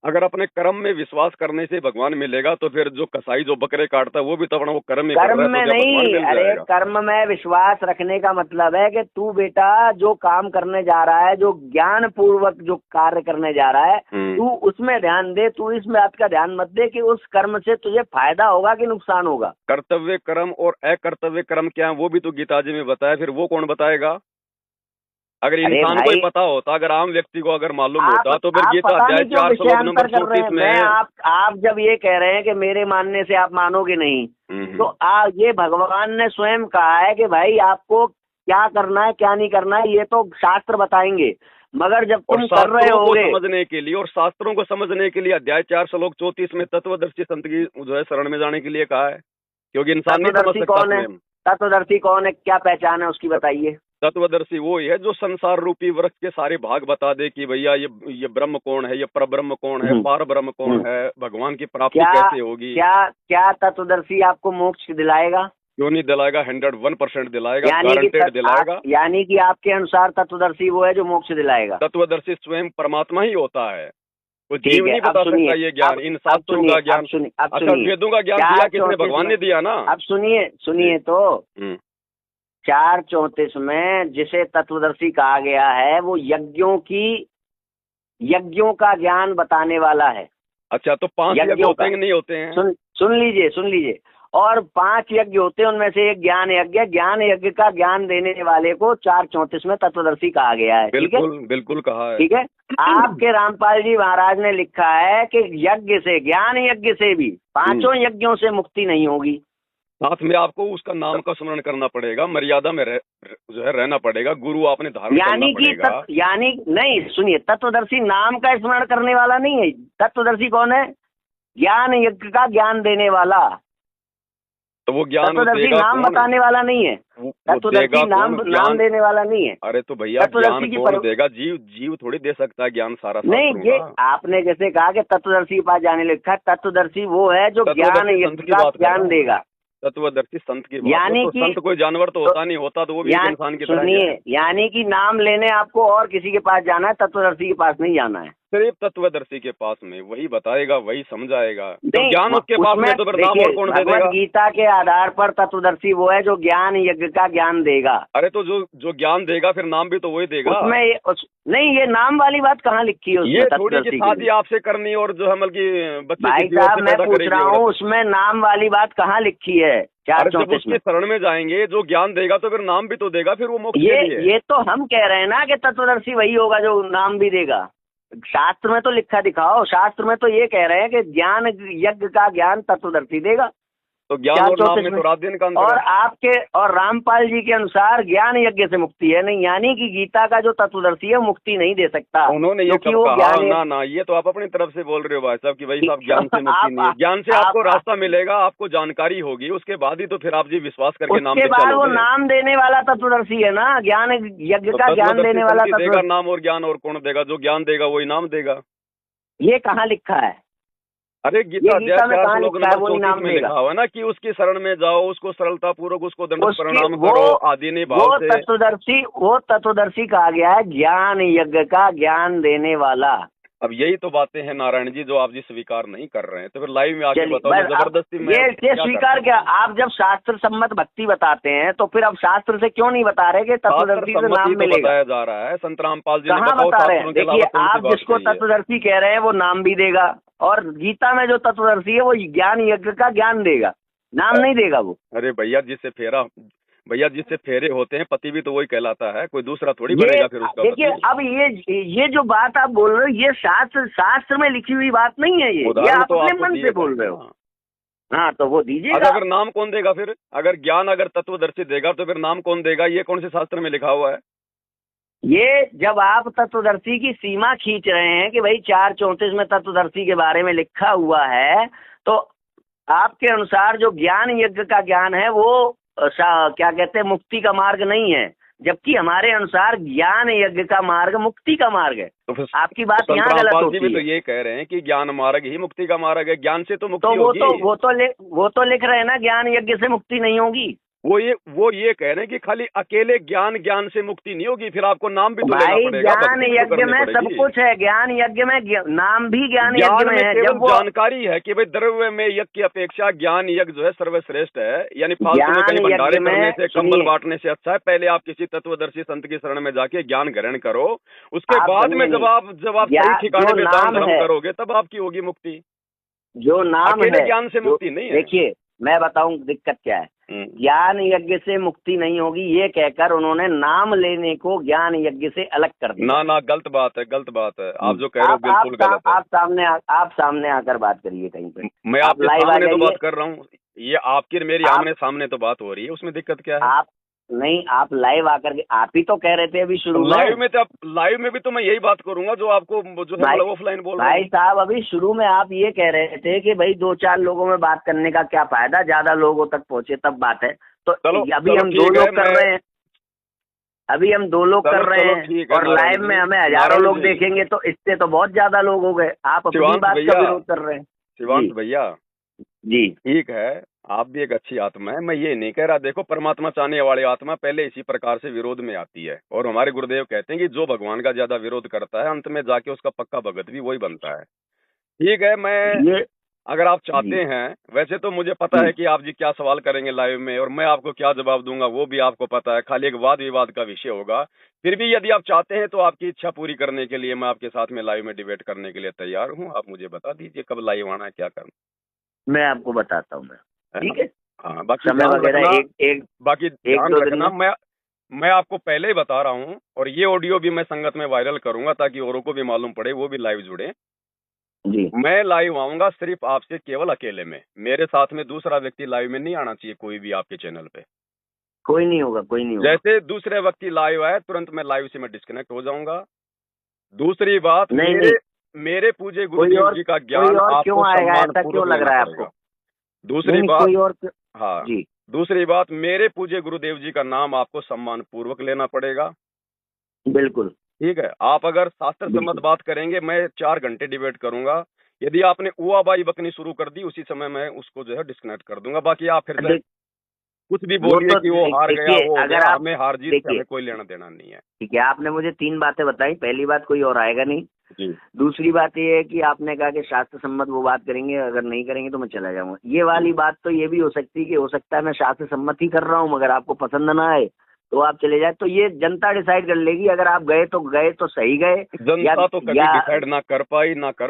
अगर अपने कर्म में विश्वास करने से भगवान मिलेगा, तो फिर जो कसाई जो बकरे काटता है वो भी तो अपना वो कर्म ही कर कर्म रहा है, में तो क्या भगवान नहीं, मिल अरे जाएगा? कर्म में विश्वास रखने का मतलब है कि तू बेटा जो काम करने जा रहा है, जो ज्ञान पूर्वक जो कार्य करने जा रहा है, तू उसमें ध्यान दे। तू इस बात का ध्यान मत दे कि उस कर्म से तुझे फायदा होगा कि नुकसान होगा। कर्तव्य कर्म और अकर्तव्य कर्म क्या है वो भी तो गीता जी में बताया, फिर वो कौन बताएगा? अगर अरे इंसान को ही भाई, पता होता, अगर आम व्यक्ति को अगर मालूम आप होता, तो फिर आप गीता पता अध्याय नहीं क्यों 4 श्लोक विषयांतर नंबर कर रहे 34 हैं। में मैं है। आप जब ये कह रहे हैं कि मेरे मानने से आप मानोगे नहीं, तो ये भगवान ने स्वयं कहा है कि भाई आपको क्या करना है क्या नहीं करना है ये तो शास्त्र बताएंगे, मगर जब तुम कर रहे शास्त्रों को होगे। समझने के लिए, और शास्त्रों को समझने के लिए अध्याय 4 श्लोक 34 में तत्वदर्शी संत की जो है शरण में जाने के लिए कहा है, क्योंकि इंसान नहीं समझ तत्वदर्शी सकता कौन है? स्वयं। तत्वदर्शी कौन है? क्या पहचान है उसकी, बताइए। तत्वदर्शी वो ही है जो संसार रूपी वृक्ष के सारे भाग बता दे कि भैया ये ब्रह्म कौन है, ये परब्रह्म कौन है, पार ब्रह्म कौन है, भगवान की प्राप्ति क्या कैसे होगी। क्या तत्वदर्शी आपको मोक्ष दिलाएगा? क्यों नहीं दिलाएगा? 101% दिलाएगा, गारंटेड दिलाएगा। यानी कि आपके अनुसार तत्वदर्शी वो है जो मोक्ष दिलाएगा। तत्वदर्शी स्वयं परमात्मा ही होता है, वो ठीक जीव है, नहीं अब बता सुनिए, सकता ये ज्ञान, इन शास्त्रों का ज्ञान। अच्छा, वेदों का ज्ञान दिया किसने? भगवान ने दिया ना। अब सुनिए तो 4:34 में जिसे तत्वदर्शी कहा गया है वो यज्ञों का ज्ञान बताने वाला है। अच्छा, तो 5 यज्ञ होते हैं कि नहीं होते हैं? सुन लीजिए। और 5 यज्ञ होते हैं, उनमें से एक ज्ञान यज्ञ का ज्ञान देने वाले को 4:34 में तत्वदर्शी कहा गया है। बिल्कुल कहा है। ठीक है। आपके रामपाल जी महाराज ने लिखा है कि यज्ञ से, ज्ञान यज्ञ से भी 5 यज्ञों से मुक्ति नहीं होगी। साथ में आपको उसका नाम का स्मरण करना पड़ेगा, मर्यादा में जो है रहना पड़ेगा, गुरु आपने धारण करना पड़ेगा। नहीं, सुनिए, तत्वदर्शी नाम का स्मरण करने वाला नहीं है। तत्वदर्शी कौन है? ज्ञान यज्ञ का ज्ञान देने वाला। तो वो ज्ञान तत्वदर्शी नाम बताने वाला नहीं है। तत्वदर्शी नाम देने वाला नहीं है। अरे तो भैया ज्ञान कौन देगा? जीव थोड़ी दे सकता है ज्ञान सारा। नहीं, ये आपने जैसे कहा कि तत्वदर्शी के पास जाने लिखा, तत्वदर्शी वो है जो ज्ञान यज्ञ का ज्ञान देगा। तत्वदर्शी संत की बात। यानी तो संत कोई जानवर तो होता नहीं, होता तो वो भी इंसान की तरह है। सुनिए, यानी कि नाम लेने आपको और किसी के पास जाना है, तत्वदर्शी के पास नहीं जाना है। सिर्फ तत्वदर्शी के पास में, वही बताएगा, वही समझाएगा। तो ज्ञान उसके पास में, तो फिर नाम और कौन दे देगा? भगवद गीता के आधार पर तत्वदर्शी वो है जो ज्ञान यज्ञ का ज्ञान देगा। अरे तो जो ज्ञान देगा फिर नाम भी तो वही देगा। नहीं, ये नाम वाली बात कहाँ लिखी है उसमें? ये थोड़ी कि शादी आपसे करनी और जो है बल्कि बच्चे भाई साहब, मैं पूछ रहा हूँ उसमें नाम वाली बात कहाँ लिखी है? 4:34 में। शरण में जाएंगे, जो ज्ञान देगा तो फिर नाम भी तो देगा, फिर वो मोक्ष के लिए। ये तो हम कह रहे हैं ना कि तत्वदर्शी वही होगा जो नाम भी देगा। शास्त्र में तो लिखा दिखाओ। शास्त्र में तो ये कह रहे हैं कि ज्ञान यज्ञ का ज्ञान तत्वदर्शी देगा। तो ज्ञान और नाम में तो रात दिन का अंतर और है। आपके और रामपाल जी के अनुसार ज्ञान यज्ञ से मुक्ति है नहीं, यानी कि गीता का जो तत्वदर्शी है मुक्ति नहीं दे सकता। उन्होंने ये क्योंकि कब वो कहा? ज्ञान ना ना, ये तो आप अपनी तरफ से बोल रहे हो भाई साहब कि भाई साहब ज्ञान से मुक्ति नहीं है। ज्ञान से आपको रास्ता मिलेगा, आपको जानकारी होगी, उसके बाद ही तो फिर आप जी विश्वास करके नाम उसके दीक्षा बाद वो लोगे। नाम देने वाला तत्वदर्शी है ना, ज्ञान यज्ञ तो का ज्ञान देने वाला तत्वदर्शी देगा तत्वदर्शी। नाम और ज्ञान, और कौन देगा? जो ज्ञान देगा वही नाम देगा। ये कहाँ लिखा है? अरे गीता ये गीता में कहाँ श्लोक लिखा है नंबर वही 34 नाम में देगा? लिखा हुआ है ना कि उसकी शरण में जाओ, उसको सरलता पूर्वक उसको दंड उसकी प्रणाम करो, आदि भाव वो से। तत्वदर्शी कहा गया है ज्ञान यज्ञ का ज्ञान देने वाला। अब यही तो बातें हैं नारायण जी जो आप जी स्वीकार नहीं कर रहे हैं, तो फिर लाइव में आके चलिए, बताओ। मैं जबरदस्ती में ये स्वीकार क्या? आप जब शास्त्र सम्मत भक्ति बताते हैं तो फिर अब शास्त्र से क्यों नहीं बता रहे कि तत्वदर्शी से नाम तो मिलेगा? बताया जा रहा है, संत रामपाल जी ने कहाँ बताओ बता रहे हैं? शास्त्रों के देखिए, अलावा कौन सी आप बात जिसको कही है? तत्वदर्शी कह रहे हैं वो नाम भी देगा, और गीता में जो तत्वदर्शी है वो ज्ञान यज्ञ का ज्ञान देगा, नाम नहीं देगा वो। अरे भैया जिससे फेरे होते हैं पति भी तो वही कहलाता है, कोई दूसरा थोड़ी बनेगा फिर उसका देखिए, पति। अब ये जो बात आप बोल रहे हो ये शास्त्र में लिखी हुई बात नहीं है, ये आप तो अपने मन से बोल रहे हो। हाँ, तो वो दीजिएगा। अगर नाम कौन देगा फिर? अगर ज्ञान अगर तत्वदर्शी देगा तो फिर नाम कौन देगा? ये कौन से शास्त्र में लिखा हुआ है? ये जब आप तत्वदर्शी की सीमा खींच रहे हैं कि भाई 4:34 में तत्वदर्शी के बारे में लिखा हुआ है, तो आपके अनुसार जो ज्ञान यज्ञ का ज्ञान है वो क्या कहते हैं, मुक्ति का मार्ग नहीं है, जबकि हमारे अनुसार ज्ञान यज्ञ का मार्ग मुक्ति का मार्ग है। तो फिर आपकी बात यहाँ गलत होती है। तो ये कह रहे हैं कि ज्ञान मार्ग ही मुक्ति का मार्ग है, ज्ञान से तो मुक्ति तो होगी। वो तो लिख रहे हैं ना ज्ञान यज्ञ से मुक्ति नहीं होगी। वो ये कह रहे हैं कि खाली अकेले ज्ञान से मुक्ति नहीं होगी, फिर आपको नाम भी तो लेना पड़ेगा। ज्ञान यज्ञ में सब कुछ है, ज्ञान यज्ञ में नाम भी ज्ञान यज्ञ में है। जब वो जानकारी है कि भाई द्रव्य में यज्ञ की अपेक्षा ज्ञान यज्ञ जो है सर्वश्रेष्ठ है, यानी फालतू में कहीं भंडारे करने से, कंबल बांटने से अच्छा है पहले आप किसी तत्वदर्शी संत की शरण में जाके ज्ञान ग्रहण करो, उसके बाद में जब आप सही ठिकाने पे दान धर्म करोगे तब आपकी होगी मुक्ति। जो नाम है ज्ञान से मुक्ति नहीं है। देखिए, मैं बताऊं दिक्कत क्या है। ज्ञान यज्ञ से मुक्ति नहीं होगी ये कहकर उन्होंने नाम लेने को ज्ञान यज्ञ से अलग कर दिया। ना गलत बात है, गलत बात है। आप जो कह रहे हो बिल्कुल गलत है। आप सामने आकर बात करिए कहीं पे। मैं आपके सामने तो बात कर रहा हूँ, ये आपकी मेरी आमने सामने तो बात हो रही है, उसमें दिक्कत क्या है? आप लाइव आकर के आप ही तो कह रहे थे अभी शुरू में। लाइव में भी तो मैं यही बात करूंगा जो आपको जो है ऑफलाइन बोल रहा हूं। भाई साहब, अभी शुरू में आप ये कह रहे थे कि भाई 2-4 लोगों में बात करने का क्या फायदा, ज्यादा लोगों तक पहुंचे तब बात है। तो अभी हम 2 लोग कर रहे हैं, और लाइव में हमें हजारों लोग देखेंगे, तो इससे तो बहुत ज्यादा लोग हो गए। आप अपनी बात का विरोध कर रहे हैं। शिवांत भैया जी ठीक है, आप भी एक अच्छी आत्मा है, मैं ये नहीं कह रहा। देखो, परमात्मा चाहने वाली आत्मा पहले इसी प्रकार से विरोध में आती है, और हमारे गुरुदेव कहते हैं कि जो भगवान का ज्यादा विरोध करता है अंत में जाके उसका पक्का भगत भी वही बनता है। ठीक है, अगर आप चाहते हैं, वैसे तो मुझे पता है कि आप जी क्या सवाल करेंगे लाइव में और मैं आपको क्या जवाब दूंगा वो भी आपको पता है, खाली एक वाद विवाद का विषय होगा। फिर भी यदि आप चाहते हैं तो आपकी इच्छा पूरी करने के लिए मैं आपके साथ में लाइव में डिबेट करने के लिए तैयार हूँ। आप मुझे बता दीजिए कब लाइव आना है, क्या करना। मैं आपको बताता हूँ। ठीक है, हाँ, बाकी समय वगैरह बाकी ध्यान रखना। मैं आपको पहले ही बता रहा हूँ, और ये ऑडियो भी मैं संगत में वायरल करूंगा ताकि औरों को भी मालूम पड़े, वो भी लाइव जुड़े जी। मैं लाइव आऊंगा सिर्फ आपसे, केवल अकेले में, मेरे साथ में दूसरा व्यक्ति लाइव में नहीं आना चाहिए। कोई भी आपके चैनल पे कोई नहीं होगा। जैसे दूसरे व्यक्ति लाइव आए तुरंत मैं लाइव से मैं डिस्कनेक्ट हो जाऊंगा। दूसरी बात, मेरे पूजे गुरुदेव जी का ज्ञान आपको सम्मानपूर्वक क्यों लग रहा है आपको? दूसरी बात, हाँ जी, दूसरी बात, मेरे पूजे गुरुदेव जी का नाम आपको सम्मान पूर्वक लेना पड़ेगा। बिल्कुल ठीक है। आप अगर शास्त्र सम्मत बात करेंगे, मैं 4 घंटे डिबेट करूंगा। यदि आपने उआबाई बकनी शुरू कर दी, उसी समय मैं उसको जो है डिस्कनेक्ट कर दूंगा। बाकी आप फिर से कुछ भी बोलिए कि वो हार गया, वो हो गया, हमें हार जीत से हमें कोई लेना देना नहीं है। ठीक है, आपने मुझे 3 बातें बताई। पहली बात, कोई और आएगा नहीं जी। दूसरी बात ये है कि आपने कहा कि शास्त्र सम्मत वो बात करेंगे, अगर नहीं करेंगे तो मैं चला जाऊंगा। ये वाली बात तो ये भी हो सकती है कि हो सकता है मैं शास्त्र सम्मत ही कर रहा हूँ, मगर आपको पसंद ना आए तो आप चले जाए। तो ये जनता डिसाइड कर लेगी। अगर आप गए तो सही गए। जनता तो कभी डिसाइड ना कर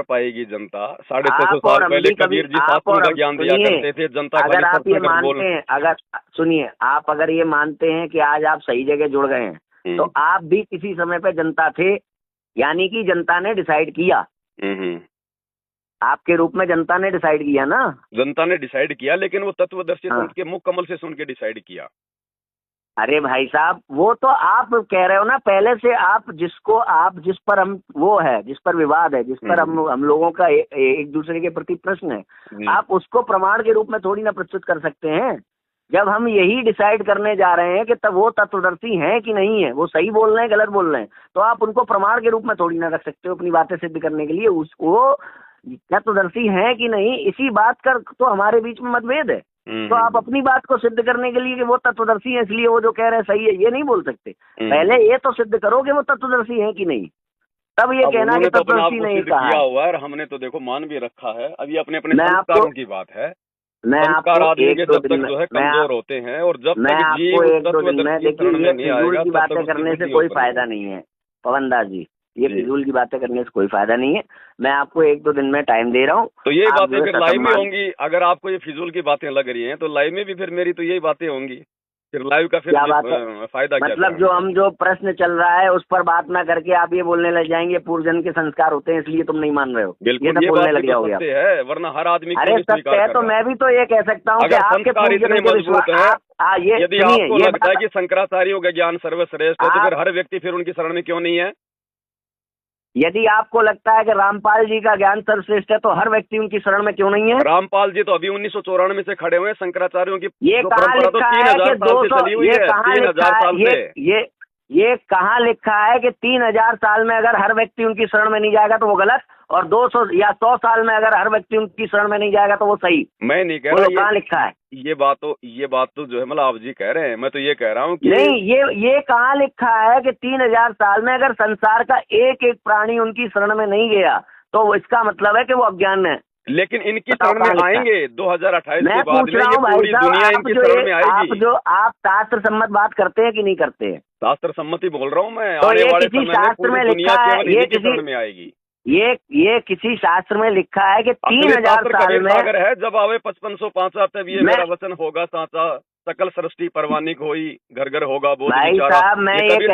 पाएगी जनता। 650 साल पहले कबीर जी शास्त्रों का ज्ञान दिया करते थे। जनता अगर आप ये मानते हैं, आप अगर ये मानते हैं कि आज आप सही जगह जुड़ गए हैं, तो आप भी किसी समय पे जनता थे, यानी कि जनता ने डिसाइड किया। आपके रूप में जनता ने डिसाइड किया ना। जनता ने डिसाइड किया, लेकिन वो तत्वदर्शी हाँ। संत के मुख कमल से सुन के डिसाइड किया। अरे भाई साहब, वो तो आप कह रहे हो ना पहले से, आप जिस पर हम वो है, जिस पर विवाद है, जिस पर हम लोगों का एक दूसरे के प्रति प्रश्न है, आप उसको प्रमाण के रूप में थोड़ी ना प्रस्तुत कर सकते हैं। जब हम यही डिसाइड करने जा रहे हैं कि तब वो तत्वदर्शी हैं कि नहीं है, वो सही बोल रहे हैं गलत बोल रहे हैं, तो आप उनको प्रमाण के रूप में थोड़ी ना रख सकते हो अपनी बातें सिद्ध करने के लिए। उसको तत्वदर्शी हैं कि नहीं, इसी बात का तो हमारे बीच में मतभेद है। तो आप अपनी बात को सिद्ध करने के लिए कि वो तत्वदर्शी है इसलिए वो जो कह रहे हैं सही है, ये नहीं बोल सकते। पहले ये तो सिद्ध करो कि वो तत्वदर्शी है कि नहीं, तब ये कहना कि तत्वदर्शी नहीं कहा किया हुआ है। हमने तो देखो मान भी रखा है। अभी अपने अपने संस्कारों की बात है। संस्कार आदमी के जब तक जो है कमजोर होते हैं, और जब तक जीव तत्वदर्शी शरण में नहीं आएगा, की बातें करने से कोई फायदा नहीं है पवन दास जी, ये फिजूल की बातें करने से कोई फायदा नहीं है। मैं आपको 1-2 दिन में टाइम दे रहा हूँ। तो ये बातें फिर लाइव में होंगी। अगर आपको ये फिजूल की बातें लग रही हैं तो लाइव में भी फिर मेरी तो यही बातें होंगी। फिर लाइव का फिर फायदा क्या? मतलब जो प्रश्न चल रहा है उस पर बात ना करके आप ये बोलने लग जाएंगे पूर्वजन के संस्कार होते हैं इसलिए तुम नहीं मान रहे हो। बिल्कुल, ये बोलने लग जाओगे आप। है, वरना हर आदमी अरे सत्य है तो मैं भी तो ये कह सकता हूँ कि आपके पूर्वजन के मजबूत है। यदि आपको लगता है कि शंकराचार्यों का ज्ञान सर्वश्रेष्ठ है, तो फिर हर व्यक्ति फिर उनकी शरण में क्यों नहीं है? यदि आपको लगता है कि रामपाल जी का ज्ञान सर्वश्रेष्ठ है, तो हर व्यक्ति उनकी शरण में क्यों नहीं है? रामपाल जी तो अभी 1994 से खड़े हुए हैं। शंकराचार्यों की ये कहाँ लिखा है कि 200, ये कहाँ लिखा है कि 3000 साल में अगर हर व्यक्ति उनकी शरण में नहीं जाएगा तो वो गलत, और 200 या 100 साल में अगर हर व्यक्ति उनकी शरण में नहीं जाएगा तो वो सही? मैं नहीं कह रहा। कहाँ लिखा है ये बात तो जो है मतलब आप जी कह रहे हैं, मैं तो ये कह रहा हूँ कि नहीं, ये कहाँ लिखा है कि 3000 साल में अगर संसार का एक एक प्राणी उनकी शरण में नहीं गया तो इसका मतलब है कि वो अज्ञान है। लेकिन इनकी शरण में आएंगे 2028 के बाद में, ये पूरी दुनिया इनकी शरण में आएगी। आप शास्त्र सम्मत बात करते हैं कि नहीं करते हैं? शास्त्र सम्मति बोल रहा हूँ मैं। तो ये किसी शास्त्र में लिखा है, ये शरण में आएगी। ये किसी शास्त्र में लिखा है कि 3000 साल में सागर है, जब आवे 5505 तब ये मेरा वचन होगा साचा, सकल सृष्टि परवानिक होई, घर घर होगा बोध भाई विचारा। साहब, मैं ये कह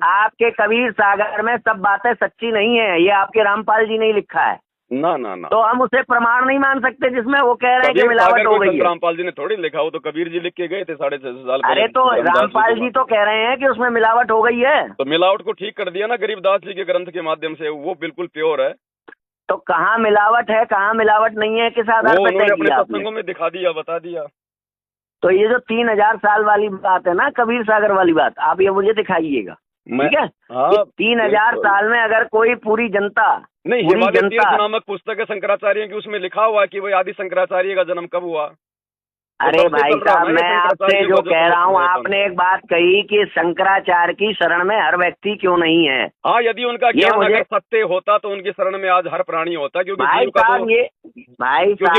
आपके कबीर सागर में सब बातें सच्ची नहीं है, ये आपके रामपाल जी ने लिखा है ना। तो हम उसे प्रमाण नहीं मान सकते जिसमें वो कह रहे हैं कि मिलावट हो गई है। रामपाल जी ने थोड़ी लिखा, वो तो कबीर जी लिख के गए थे 650 साल। अरे तो रामपाल जी तो कह रहे हैं कि उसमें मिलावट हो गई है, तो मिलावट को ठीक कर दिया ना गरीबदास जी के ग्रंथ के माध्यम से, वो बिल्कुल प्योर है। तो कहाँ मिलावट है, कहाँ मिलावट नहीं है, किस आधार पर तय किया? सत्संगों में दिखा दिया, बता दिया। तो ये जो 3000 साल वाली बात है ना, कबीर सागर वाली बात, आप ये मुझे दिखाइएगा, ठीक है? 3000 साल में अगर कोई पूरी जनता नहीं, हिमालय तीर्थ नामक पुस्तक है शंकराचार्य की, उसमें लिखा हुआ कि वही आदि शंकराचार्य का जन्म कब हुआ। अरे भाई साहब, मैं आपसे जो कह रहा हूँ, आपने एक बात कही कि शंकराचार्य की शरण में हर व्यक्ति क्यों नहीं है। हाँ, यदि उनका ज्ञान अगर सत्य होता तो उनकी शरण में आज हर प्राणी होता, क्योंकि भाई साहब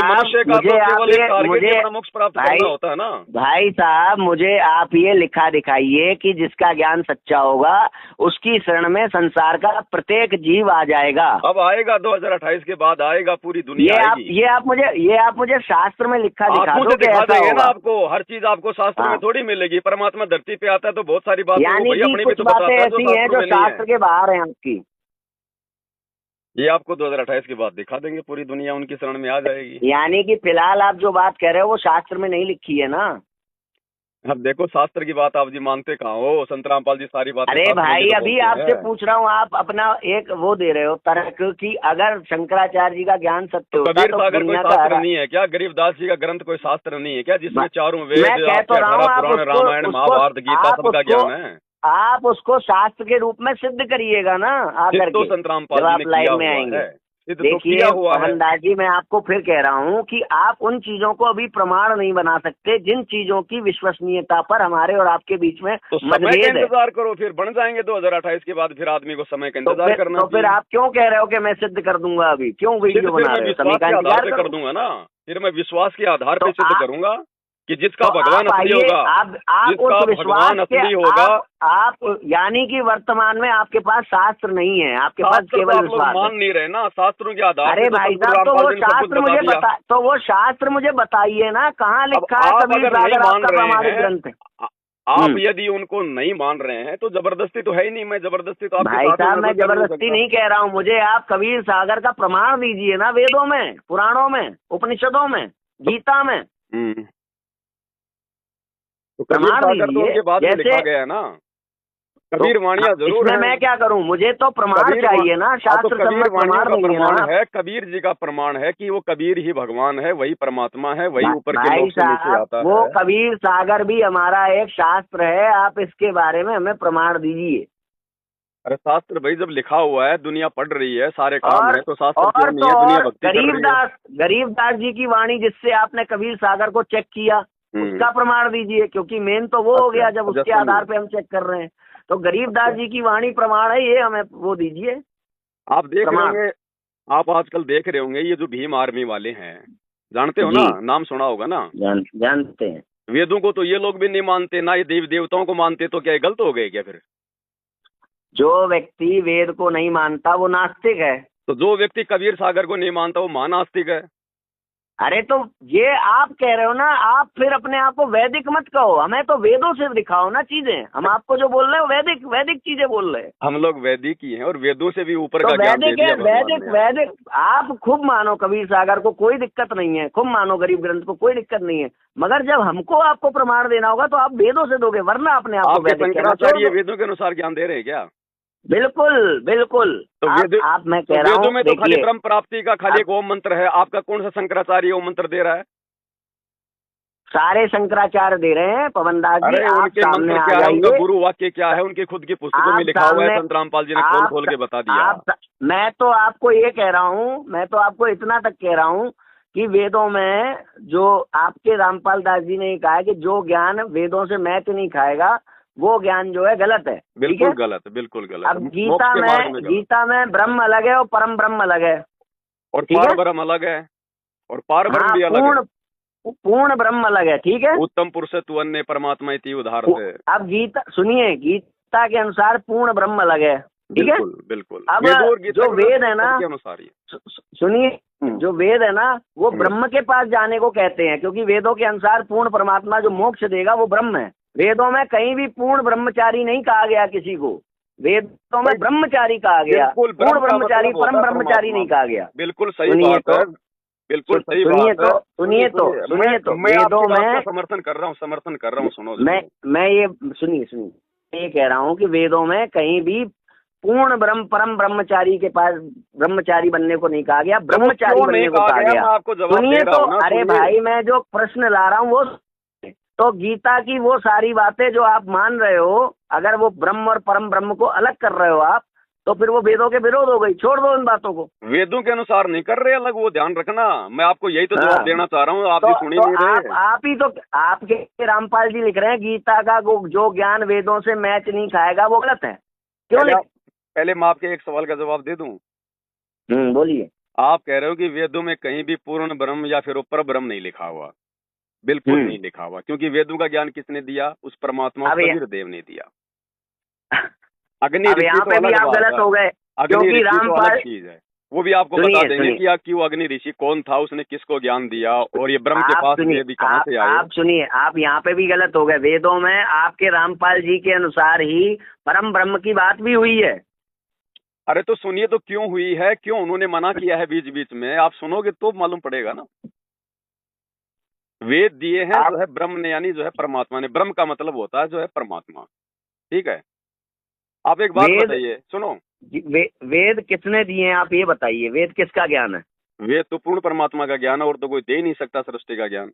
मनुष्य का तो केवल एक टारगेट मोक्ष प्राप्त करना होता है ना। भाई साहब, मुझे आप ये लिखा दिखाइए कि जिसका ज्ञान सच्चा होगा उसकी शरण में संसार का प्रत्येक जीव आ जाएगा। अब आएगा 2028 के बाद आएगा, पूरी दुनिया आएगी। ये आप मुझे शास्त्र में लिखा दिखा दो देंगे ना आपको। हर चीज आपको शास्त्र में थोड़ी मिलेगी। परमात्मा धरती पे आता है तो बहुत सारी बातें कुछ बातें ऐसी हैं जो शास्त्र के बाहर हैं आपकी। ये आपको 2028 के बाद दिखा देंगे, पूरी दुनिया उनकी शरण में आ जाएगी। यानी कि फिलहाल आप जो बात कह रहे हो वो शास्त्र में नहीं लिखी है ना। अब देखो, शास्त्र की बात आप जी मानते कहाँ हो? संत रामपाल जी सारी बात। अरे भाई, अभी आपसे पूछ रहा हूँ, आप अपना एक वो दे रहे हो तर्क कि अगर शंकराचार्य जी का ज्ञान सत्य होता कबीर सागर कोई शास्त्र नहीं है क्या? गरीबदास जी का ग्रंथ कोई शास्त्र नहीं है क्या, जिसमें चारों वेद, पुराण, रामायण, महाभारत, गीता सबका ज्ञान है? आप उसको शास्त्र के रूप में सिद्ध करिएगा ना आकर के, संत रामपाल जी ने लाइन में आएंगे। देखिए पवन दास जी, मैं आपको फिर कह रहा हूँ कि आप उन चीजों को अभी प्रमाण नहीं बना सकते जिन चीजों की विश्वसनीयता पर हमारे और आपके बीच में मतभेद है। इंतजार करो, फिर बन जाएंगे 2028 के बाद। फिर आदमी को समय का इंतजार करना। तो फिर आप क्यों कह रहे हो कि मैं सिद्ध कर दूंगा? अभी क्यों वीडियो बना रहे हो? समय का इंतजार कर दूंगा ना, फिर मैं विश्वास के आधार पर सिद्ध करूंगा कि जिसका भगवान असली होगा, जिसका भगवान असली होगा। आप यानी कि वर्तमान में आपके पास शास्त्र नहीं है, आपके पास केवल विश्वास। मान नहीं रहे ना शास्त्रों के आधार। अरे भाई साहब, तो वो शास्त्र मुझे बताइए ना, कहाँ लिखा है कबीर सागर आपका प्रामाणिक ग्रंथ है? आप यदि उनको नहीं मान रहे हैं तो जबरदस्ती तो है ही नहीं, मैं जबरदस्ती तो आपके भाई साथ साहब मैं नजर कर नहीं जबरदस्ती सकता। नहीं कह रहा हूँ, मुझे आप कबीर सागर का प्रमाण दीजिए ना, वेदों में, पुराणों में, उपनिषदों में, गीता में तो कबीर प्रमाण सागर तो दीजिए। उनके बाद में लिखा जैसे गया है ना, कबीर वाणियां जरूर इसमें हैं। मैं क्या करूं, मुझे तो प्रमाण चाहिए ना, तो शास्त्र कबीर सम्मत वाणियों प्रमाण का देंगे ना प्रमाण आप। है, कबीर जी का प्रमाण है कि वो कबीर ही भगवान है, वही परमात्मा है, वही ऊपर के भाई लोक से नीचे साहब आता वो है। कबीर सागर भी हमारा एक शास्त्र है, आप इसके बारे में हमें प्रमाण दीजिए। अरे शास्त्र भाई जब लिखा हुआ है, दुनिया पढ़ रही है, सारे काम है, तो शास्त्र क्यों और नहीं तो है, दुनिया और भक्ति कर रही है। गरीबदास जी की वाणी जिससे आपने कबीर सागर को चेक किया, उसका प्रमाण दीजिए, क्योंकि मेन तो वो हो गया जब उसके आधार पे हम चेक कर रहे हैं। तो गरीबदास जी की वाणी प्रमाण है, ये हमें वो दीजिए। आप देख रहे होंगे, आप आजकल देख रहे होंगे, ये जो भीम आर्मी वाले हैं, जानते हो ना, नाम सुना होगा ना। जानते हैं। वेदों को तो ये लोग भी नहीं मानते, ना ये देवी देवताओं को मानते, तो क्या ये गलत हो गए क्या फिर? जो व्यक्ति वेद को नहीं मानता वो नास्तिक है। तो जो व्यक्ति कबीर सागर को नहीं मानता वो महानास्तिक है। अरे तो ये आप कह रहे हो ना, आप फिर अपने आप को वैदिक मत कहो, हमें तो वेदों से दिखाओ ना चीजें। हम आपको जो बोल रहे हो वैदिक चीजें बोल रहे हैं। हम लोग वैदिक ही हैं और वेदों से भी ऊपर तो का ज्ञान दे वैदिक है, दिया भगवान ने। वैदिक आप खूब मानो कबीर सागर को, कोई दिक्कत नहीं है, खूब मानो गरीब ग्रंथ को, कोई दिक्कत नहीं है। मगर जब हमको आपको प्रमाण देना होगा तो आप वेदों से दोगे, वरना अपने आप को आपके वैदिक कहना छोड़ शंकराचार्य दो। वेदों के अनुसार ज्ञान दे रहे हैं क्या? बिल्कुल बिल्कुल। तो आप मैं कह रहा हूँ, वेदों में तो खाली देखिए ब्रह्म प्राप्ति का खाली एक ओम मंत्र है, आपका कौन सा शंकराचार्य ओम मंत्र दे रहा है? सारे शंकराचार्य दे रहे हैं पवन दास जी। अरे आप उनके सामने मंत्र आ क्या है, उनका जाइए, गुरु वाक्य क्या है, उनकी खुद की पुस्तकों में लिखा हुआ है, संत रामपाल जी ने खोल खोल के बता दिया। मैं तो आपको ये कह रहा हूँ, मैं तो आपको इतना तक कह रहा हूँ कि वेदों में जो आपके रामपाल दास जी ने कहा है कि जो ज्ञान वेदों से मैच नहीं खाएगा वो ज्ञान जो है गलत है। बिल्कुल गलत, बिल्कुल गलत। अब गीता में ब्रह्म अलग है और परम ब्रह्म अलग है, और पार ब्रह्म अलग है, और पार ब्रह्म भी अलग है, पूर्ण ब्रह्म अलग है। ठीक है, उत्तम पुरुष तु अन्य परमात्मा इति उधार से। अब सुनिए, गीता के अनुसार पूर्ण ब्रह्म अलग है। ठीक है, बिल्कुल। अब जो वेद है ना, सुनिए, जो वेद है ना वो ब्रह्म के पास जाने को कहते हैं, क्योंकि वेदों के अनुसार पूर्ण परमात्मा जो मोक्ष देगा वो ब्रह्म है। वेदों में कहीं भी पूर्ण ब्रह्मचारी नहीं कहा गया किसी को, वेदों में ब्रह्मचारी कहा गया, पूर्ण ब्रह्मचारी परम ब्रह्मचारी नहीं कहा गया। बिल्कुल सही बात है, बिल्कुल सही बात है। सुनिए तो वेदों में समर्थन कर रहा हूँ, सुनो। मैं ये सुनिए, ये कह रहा हूँ कि वेदों में कहीं भी पूर्ण परम ब्रह्मचारी के पास ब्रह्मचारी बनने को नहीं कहा गया, ब्रह्मचारी बनने को कहा गया। सुनिए तो, अरे भाई मैं जो प्रश्न ला रहा हूँ वो, तो गीता की वो सारी बातें जो आप मान रहे हो, अगर वो ब्रह्म और परम ब्रह्म को अलग कर रहे हो आप, तो फिर वो वेदों के विरोध हो गई। छोड़ दो इन बातों को, वेदों के अनुसार नहीं कर रहे अलग, वो ध्यान रखना। मैं आपको यही तो जवाब देना चाह रहा हूँ, आप सुनी नहीं रहे। आप ही तो, आपके रामपाल जी लिख रहे हैं गीता का जो ज्ञान वेदों से मैच नहीं खाएगा वो गलत है। क्यों? पहले मैं आपके एक सवाल का जवाब दे दूं। बोलिए। आप कह रहे हो कि वेदों में कहीं भी पूर्ण ब्रह्म या फिर ऊपर ब्रह्म नहीं लिखा हुआ। बिल्कुल नहीं लिखा हुआ, क्योंकि वेदों का ज्ञान किसने दिया? उस परमात्मा कबीर देव ने दिया। अग्नि ऋषि यहाँ पे भी आप गलत हो गए, क्योंकि रामपाल चीज है, वो भी आपको बता देंगे कि क्यों अग्नि ऋषि कौन था, उसने किसको ज्ञान दिया, और ये ब्रह्म के पास वेद कहाँ से आए। आप सुनिए, आप यहाँ पे भी गलत हो गए। वेदों में आपके रामपाल जी के अनुसार ही परम ब्रह्म की बात भी हुई है। अरे तो सुनिए तो क्यों हुई है, क्यों उन्होंने मना किया है बीच बीच में, आप सुनोगे तो मालूम पड़ेगा ना। वेद दिए हैं जो है ब्रह्म ने, यानी जो है परमात्मा ने। ब्रह्म का मतलब होता है जो है परमात्मा। ठीक है, आप एक बात बताइए, सुनो। वेद किसने दिए हैं आप ये बताइए, वेद किसका ज्ञान है? वेद तो पूर्ण परमात्मा का ज्ञान है, और तो कोई दे नहीं सकता सृष्टि का ज्ञान।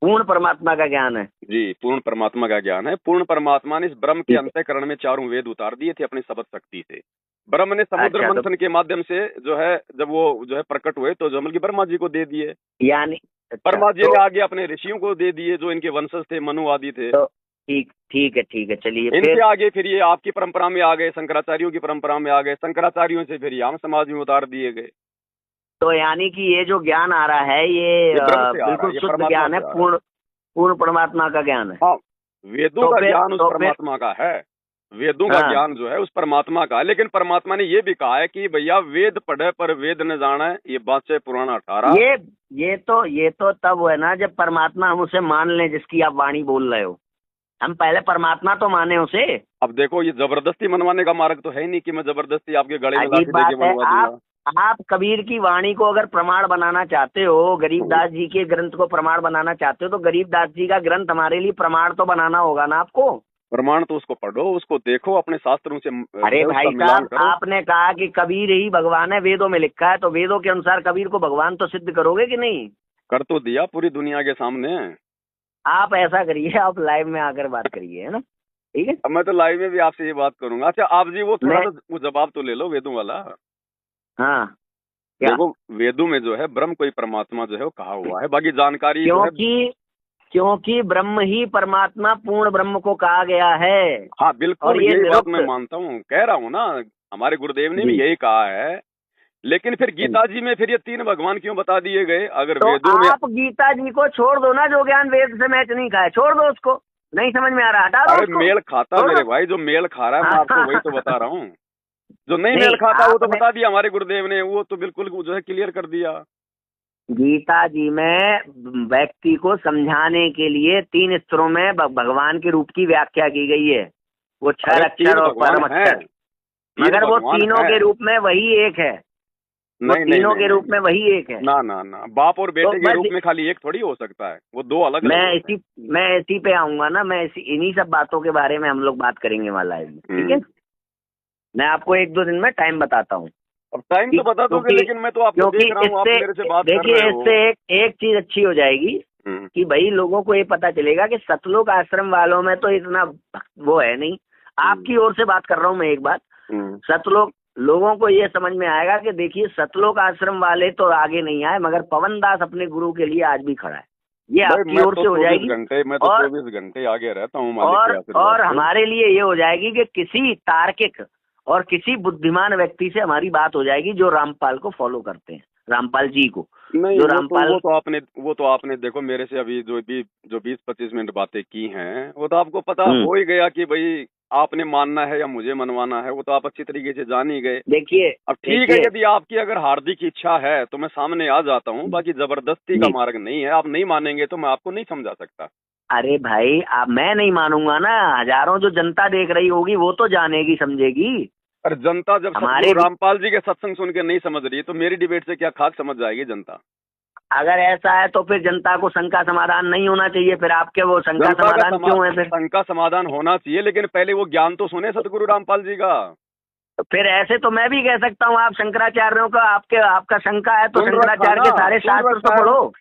पूर्ण परमात्मा का ज्ञान है जी, पूर्ण परमात्मा का ज्ञान है। पूर्ण परमात्मा ने इस ब्रह्म के अंतःकरण में चारों वेद उतार दिए थे अपनी शब्द शक्ति से। ब्रह्म ने समुद्र मंथन के माध्यम से जो है, जब वो जो है प्रकट हुए, तो जमल की ब्रह्मा जी को दे दिए, यानी ब्रह्मा जी ने आगे अपने ऋषियों को दे दिए जो इनके वंशज थे, मनु आदि थे। ठीक है, चलिए। इनके आगे फिर ये आपकी परंपरा में आ गए, शंकराचार्यों की परंपरा में आ गए, शंकराचार्यों से फिर आम समाज में उतार दिए गए। तो यानी कि ये जो ज्ञान आ रहा है ये बिल्कुल शुद्ध ज्ञान है, पूर्ण परमात्मा का ज्ञान है। हाँ, वेदों का ज्ञान उस परमात्मा का है, वेदों का ज्ञान जो है उस परमात्मा का है। लेकिन परमात्मा ने ये भी कहा है कि भैया वेद पढ़े पर वेद न जाने, ये बात से पुराना 18। ये तो तब है ना जब परमात्मा हम उसे मान लें जिसकी आप वाणी बोल रहे हो। हम पहले परमात्मा तो माने उसे। अब देखो, ये जबरदस्ती मनवाने का मार्ग तो है नहीं कि मैं जबरदस्ती आपके गले में अजीब लाठी देके बात है। मनवा दूंगा। आप कबीर की वाणी को अगर प्रमाण बनाना चाहते हो, गरीबदास जी के ग्रंथ को प्रमाण बनाना चाहते हो, तो गरीबदास जी का ग्रंथ हमारे लिए प्रमाण तो बनाना होगा ना आपको। प्रमाण तो उसको पढ़ो, उसको देखो, अपने शास्त्रों से अरे उसका भाई मिलान साहब, करो। आपने कहा कि कबीर ही भगवान है, वेदों में लिखा है, तो वेदों के अनुसार कबीर को भगवान तो सिद्ध करोगे कि नहीं? कर तो दिया पूरी दुनिया के सामने। आप ऐसा करिए, आप लाइव में आकर बात करिए, है ना? ठीक है। अब मैं तो लाइव में भी आपसे ये बात करूंगा। अच्छा आप जी वो थोड़ा मैं, सा वो जवाब तो ले लो वेदों वाला। हाँ, क्या? देखो, वेदों में जो है ब्रह्म कोई परमात्मा जो है वो कहा हुआ है, बाकी जानकारी जो है। क्योंकि ब्रह्म ही परमात्मा पूर्ण ब्रह्म को कहा गया है। हाँ और बिल्कुल, ये यही बात मैं निरुक्त मानता हूँ, कह रहा हूँ ना, हमारे गुरुदेव ने भी जी। यही कहा है। लेकिन फिर गीता जी में फिर ये 3 भगवान क्यों बता दिए गए अगर तो वेदों में? आप गीता जी को छोड़ दो ना, जो ज्ञान वेद से मैच नहीं खाए, छोड़ दो उसको। नहीं समझ में आ रहा, हटा दो अरे उसको, मेल खाता छोड़ मेरे दो। भाई, जो मेल खा रहा है मैं आपको वही तो बता रहा हूँ। जो नहीं नहीं, मेल खाता वो तो आपने बता दिया हमारे गुरुदेव ने, वो तो बिल्कुल वो जो है क्लियर कर दिया। गीता जी में व्यक्ति को समझाने के लिए 3 स्तरों में भगवान के रूप की व्याख्या की गई है। वो 6 अरे अक्षर 3 और भगवान परम हैं, अक्षर, 3 मगर वो भगवान तीनों हैं। के रूप में वही एक है। वो नहीं नहीं तीनों नहीं के रूप नहीं, में वही एक है। ना ना ना, बाप और तो बेटे के रूप बस में खाली एक थोड़ी हो सकता है, वो 2 अलग अलग मैं होते इसी हैं। मैं इसी पे आऊंगा ना, मैं इन्हीं सब बातों के बारे में हम लोग बात करेंगे वहाँ लाइव में, ठीक है? मैं आपको 1-2 दिन में टाइम बताता हूँ। अब टाइम तो बता दोगे, क्योंकि लेकिन मैं तो आपको क्योंकि देख रहा हूँ, आप इससे, मेरे से बात कर देखिए, रहे हो। इससे एक चीज अच्छी हो जाएगी हम्म, कि भाई लोगों को ये पता चलेगा कि सतलोक आश्रम वालों में तो इतना वो है नहीं। आपकी ओर से बात कर रहा हूँ मैं एक बात। हम्म। सतलोक लोगों को ये समझ में आएगा कि देखिए, सतलोक आश्रम वाले तो आगे नहीं आए, मगर पवन दास अपने गुरु के लिए आज भी खड़ा है। ये भाई आपकी मैं ओर तो से हो 24 जाएगी। घंटे मैं तो और 24 घंटे आगे रहता हूँ मालिक के और आशीर्वाद और से। हमारे लिए ये हो जाएगी कि किसी तार्किक और किसी बुद्धिमान व्यक्ति से हमारी बात हो जाएगी जो रामपाल को फॉलो करते हैं, रामपाल जी को। नहीं, जो वो तो रामपाल, वो तो आपने देखो मेरे से अभी जो 20-25 मिनट बातें की हैं, वो तो आपको पता हम्म, हो ही गया कि भाई आपने मानना है या मुझे मनवाना है, वो तो आप अच्छी तरीके से जान ही गए। देखिए अब ठीक है, देखिए यदि आपकी अगर हार्दिक इच्छा है तो मैं सामने आ जाता हूँ, बाकी जबरदस्ती का जी। मार्ग नहीं है। आप नहीं मानेंगे तो मैं आपको नहीं समझा सकता। अरे भाई, आप, मैं नहीं मानूंगा ना, हजारों जो जनता देख रही होगी वो तो जानेगी, समझेगी। अरे जनता जब हमारे सतगुरु रामपाल जी के सत्संग सुन के नहीं समझ रही है तो मेरी डिबेट से क्या खाक समझ जाएगी जनता? अगर ऐसा है तो फिर जनता को शंका समाधान नहीं होना चाहिए, फिर आपके वो शंका जनता का समाधान क्यों है फिर? शंका समाधान होना चाहिए, लेकिन पहले वो ज्ञान तो सुने सतगुरु रामपाल जी का। तो फिर ऐसे तो मैं भी कह सकता हूँ, आप शंकराचार्यों का आपका शंका है तो सुन रखा शंकराचार्य ना, के सारे सुन शास्त्र तो रखा है। पढ़ो।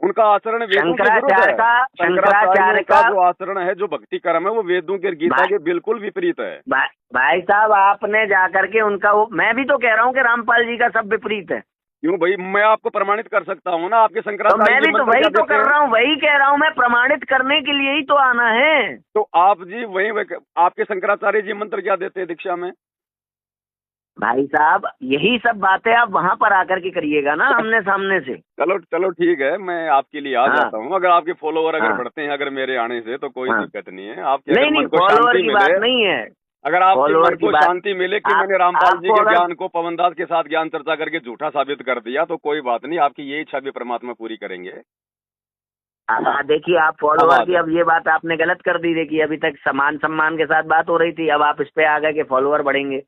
उनका आचरण वेदों के विरुद्ध है। शंकराचार्यों का जो आचरण है, जो भक्ति कर्म है, वो वेदों के गीता के बिल्कुल विपरीत है। भाई साहब, आपने जाकर के उनका वो, मैं भी तो कह रहा हूँ कि रामपाल जी का सब विपरीत है। क्यों भाई, मैं आपको प्रमाणित कर सकता हूँ ना, आपके तो शंकराचार्य मैं जी भी तो मंत्र वही क्या तो देते कर हैं? रहा हूँ, वही कह रहा हूँ, मैं प्रमाणित करने के लिए ही तो आना है। तो आप जी आपके शंकराचार्य जी मंत्र क्या देते हैं दीक्षा में? भाई साहब, यही सब बातें आप वहां पर आकर के करिएगा ना, आमने सामने से। चलो चलो ठीक है, मैं आपके लिए आ हाँ, जाता हूँ। अगर आपके फॉलोवर अगर हाँ, बढ़ते हैं अगर मेरे आने से, तो कोई हाँ। दिक्कत नहीं है। आपके नहीं अगर नहीं, मन को फॉलोवर शांति की मिले, बात नहीं है। अगर आपके फॉलोवर मन की को बात, शांति मिले कि मैंने रामपाल जी आपको के अगर, ज्ञान को पवनदास के साथ ज्ञान चर्चा करके झूठा साबित कर दिया, तो कोई बात नहीं, आपकी ये इच्छा भी परमात्मा पूरी करेंगे। देखिए, आप अब फॉलोवर आ की, जाओ। अब ये बात आपने गलत कर दी। देखिए, अभी तक समान सम्मान के साथ बात हो रही थी, अब आप इस पे आ गए कि फॉलोवर बढ़ेंगे।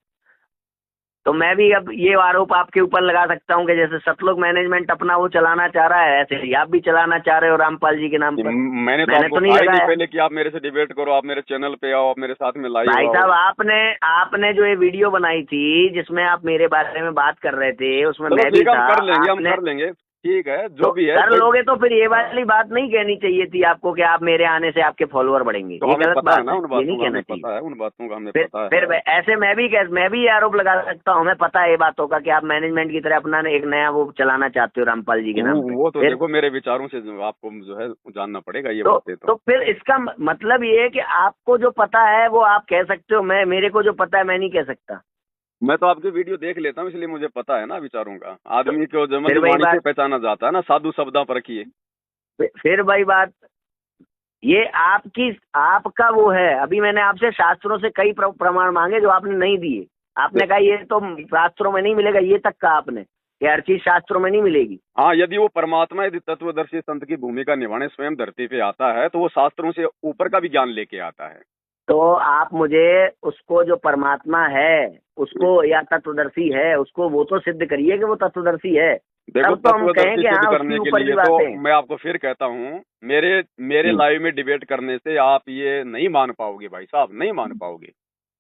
तो मैं भी अब ये आरोप आपके ऊपर लगा सकता हूँ कि जैसे सतलोक मैनेजमेंट अपना वो चलाना चाह रहा है, ऐसे ही आप भी चलाना चाह रहे हो रामपाल जी के नाम पर। मैंने तो मैंने आपको तो नहीं कहा ही नहीं लगाया। पहले कि आप मेरे से डिबेट करो, आप मेरे चैनल पे आओ, आप मेरे साथ में लाइव भाई आओ। साहब, आपने जो ये वीडियो बनाई थी जिसमें आप मेरे बारे में बात कर रहे थे, उसमें चलो मैं भी ठीक है, था। हम कर लेंगे, हम आपने कर लेंगे, ठीक है, तो जो भी है कर भाई। लोगे तो फिर ये वाली बात नहीं कहनी चाहिए थी आपको कि आप मेरे आने से आपके फॉलोअर बढ़ेंगे। तो ये हमें गलत पता है बात ना है, उन ये नहीं बातों का, कहना हमें चाहिए। पता है उन बातों का, हमें फिर पता फिर है। ऐसे मैं भी ये आरोप लगा सकता हूँ, मैं पता है ये बातों का कि आप मैनेजमेंट की तरह अपना एक नया वो चलाना चाहते हो रामपाल जी के नाम पे। वो तो फिर देखो, मेरे विचारों से आपको जो है जानना पड़ेगा ये तो बातें तो फिर इसका मतलब ये है कि आपको जो पता है वो आप कह सकते हो, मैं, मेरे को जो पता है मैं नहीं कह सकता। मैं तो आपकी वीडियो देख लेता हूँ, इसलिए मुझे पता है ना विचारों का। आदमी को फिर जमती वही वाणी से बात पहचाना जाता है ना, साधु शब्दा पर रखिए। फिर वही बात, ये आपका वो है। अभी मैंने आपसे शास्त्रों से कई प्रमाण मांगे जो आपने नहीं दिए। आपने कहा ये तो शास्त्रों में नहीं मिलेगा, ये तक कहा आपने। कि हर चीज शास्त्रों में नहीं मिलेगी। हाँ, यदि वो परमात्मा यदि तत्वदर्शी संत की भूमिका निभाने स्वयं धरती पे आता है तो वो शास्त्रों से ऊपर का भी ज्ञान लेके आता है। तो आप मुझे उसको, जो परमात्मा है उसको या तत्वदर्शी है उसको, वो तो सिद्ध करिए कि वो तत्वदर्शी है, देखो, तब तो हम कहें तत्वदर्शी कि सिद्ध हाँ करने उसकी के ऊपर लिए की तो बातें। मैं आपको फिर कहता हूँ, मेरे मेरे लाइव में डिबेट करने से आप ये नहीं मान पाओगे भाई साहब, नहीं मान पाओगे।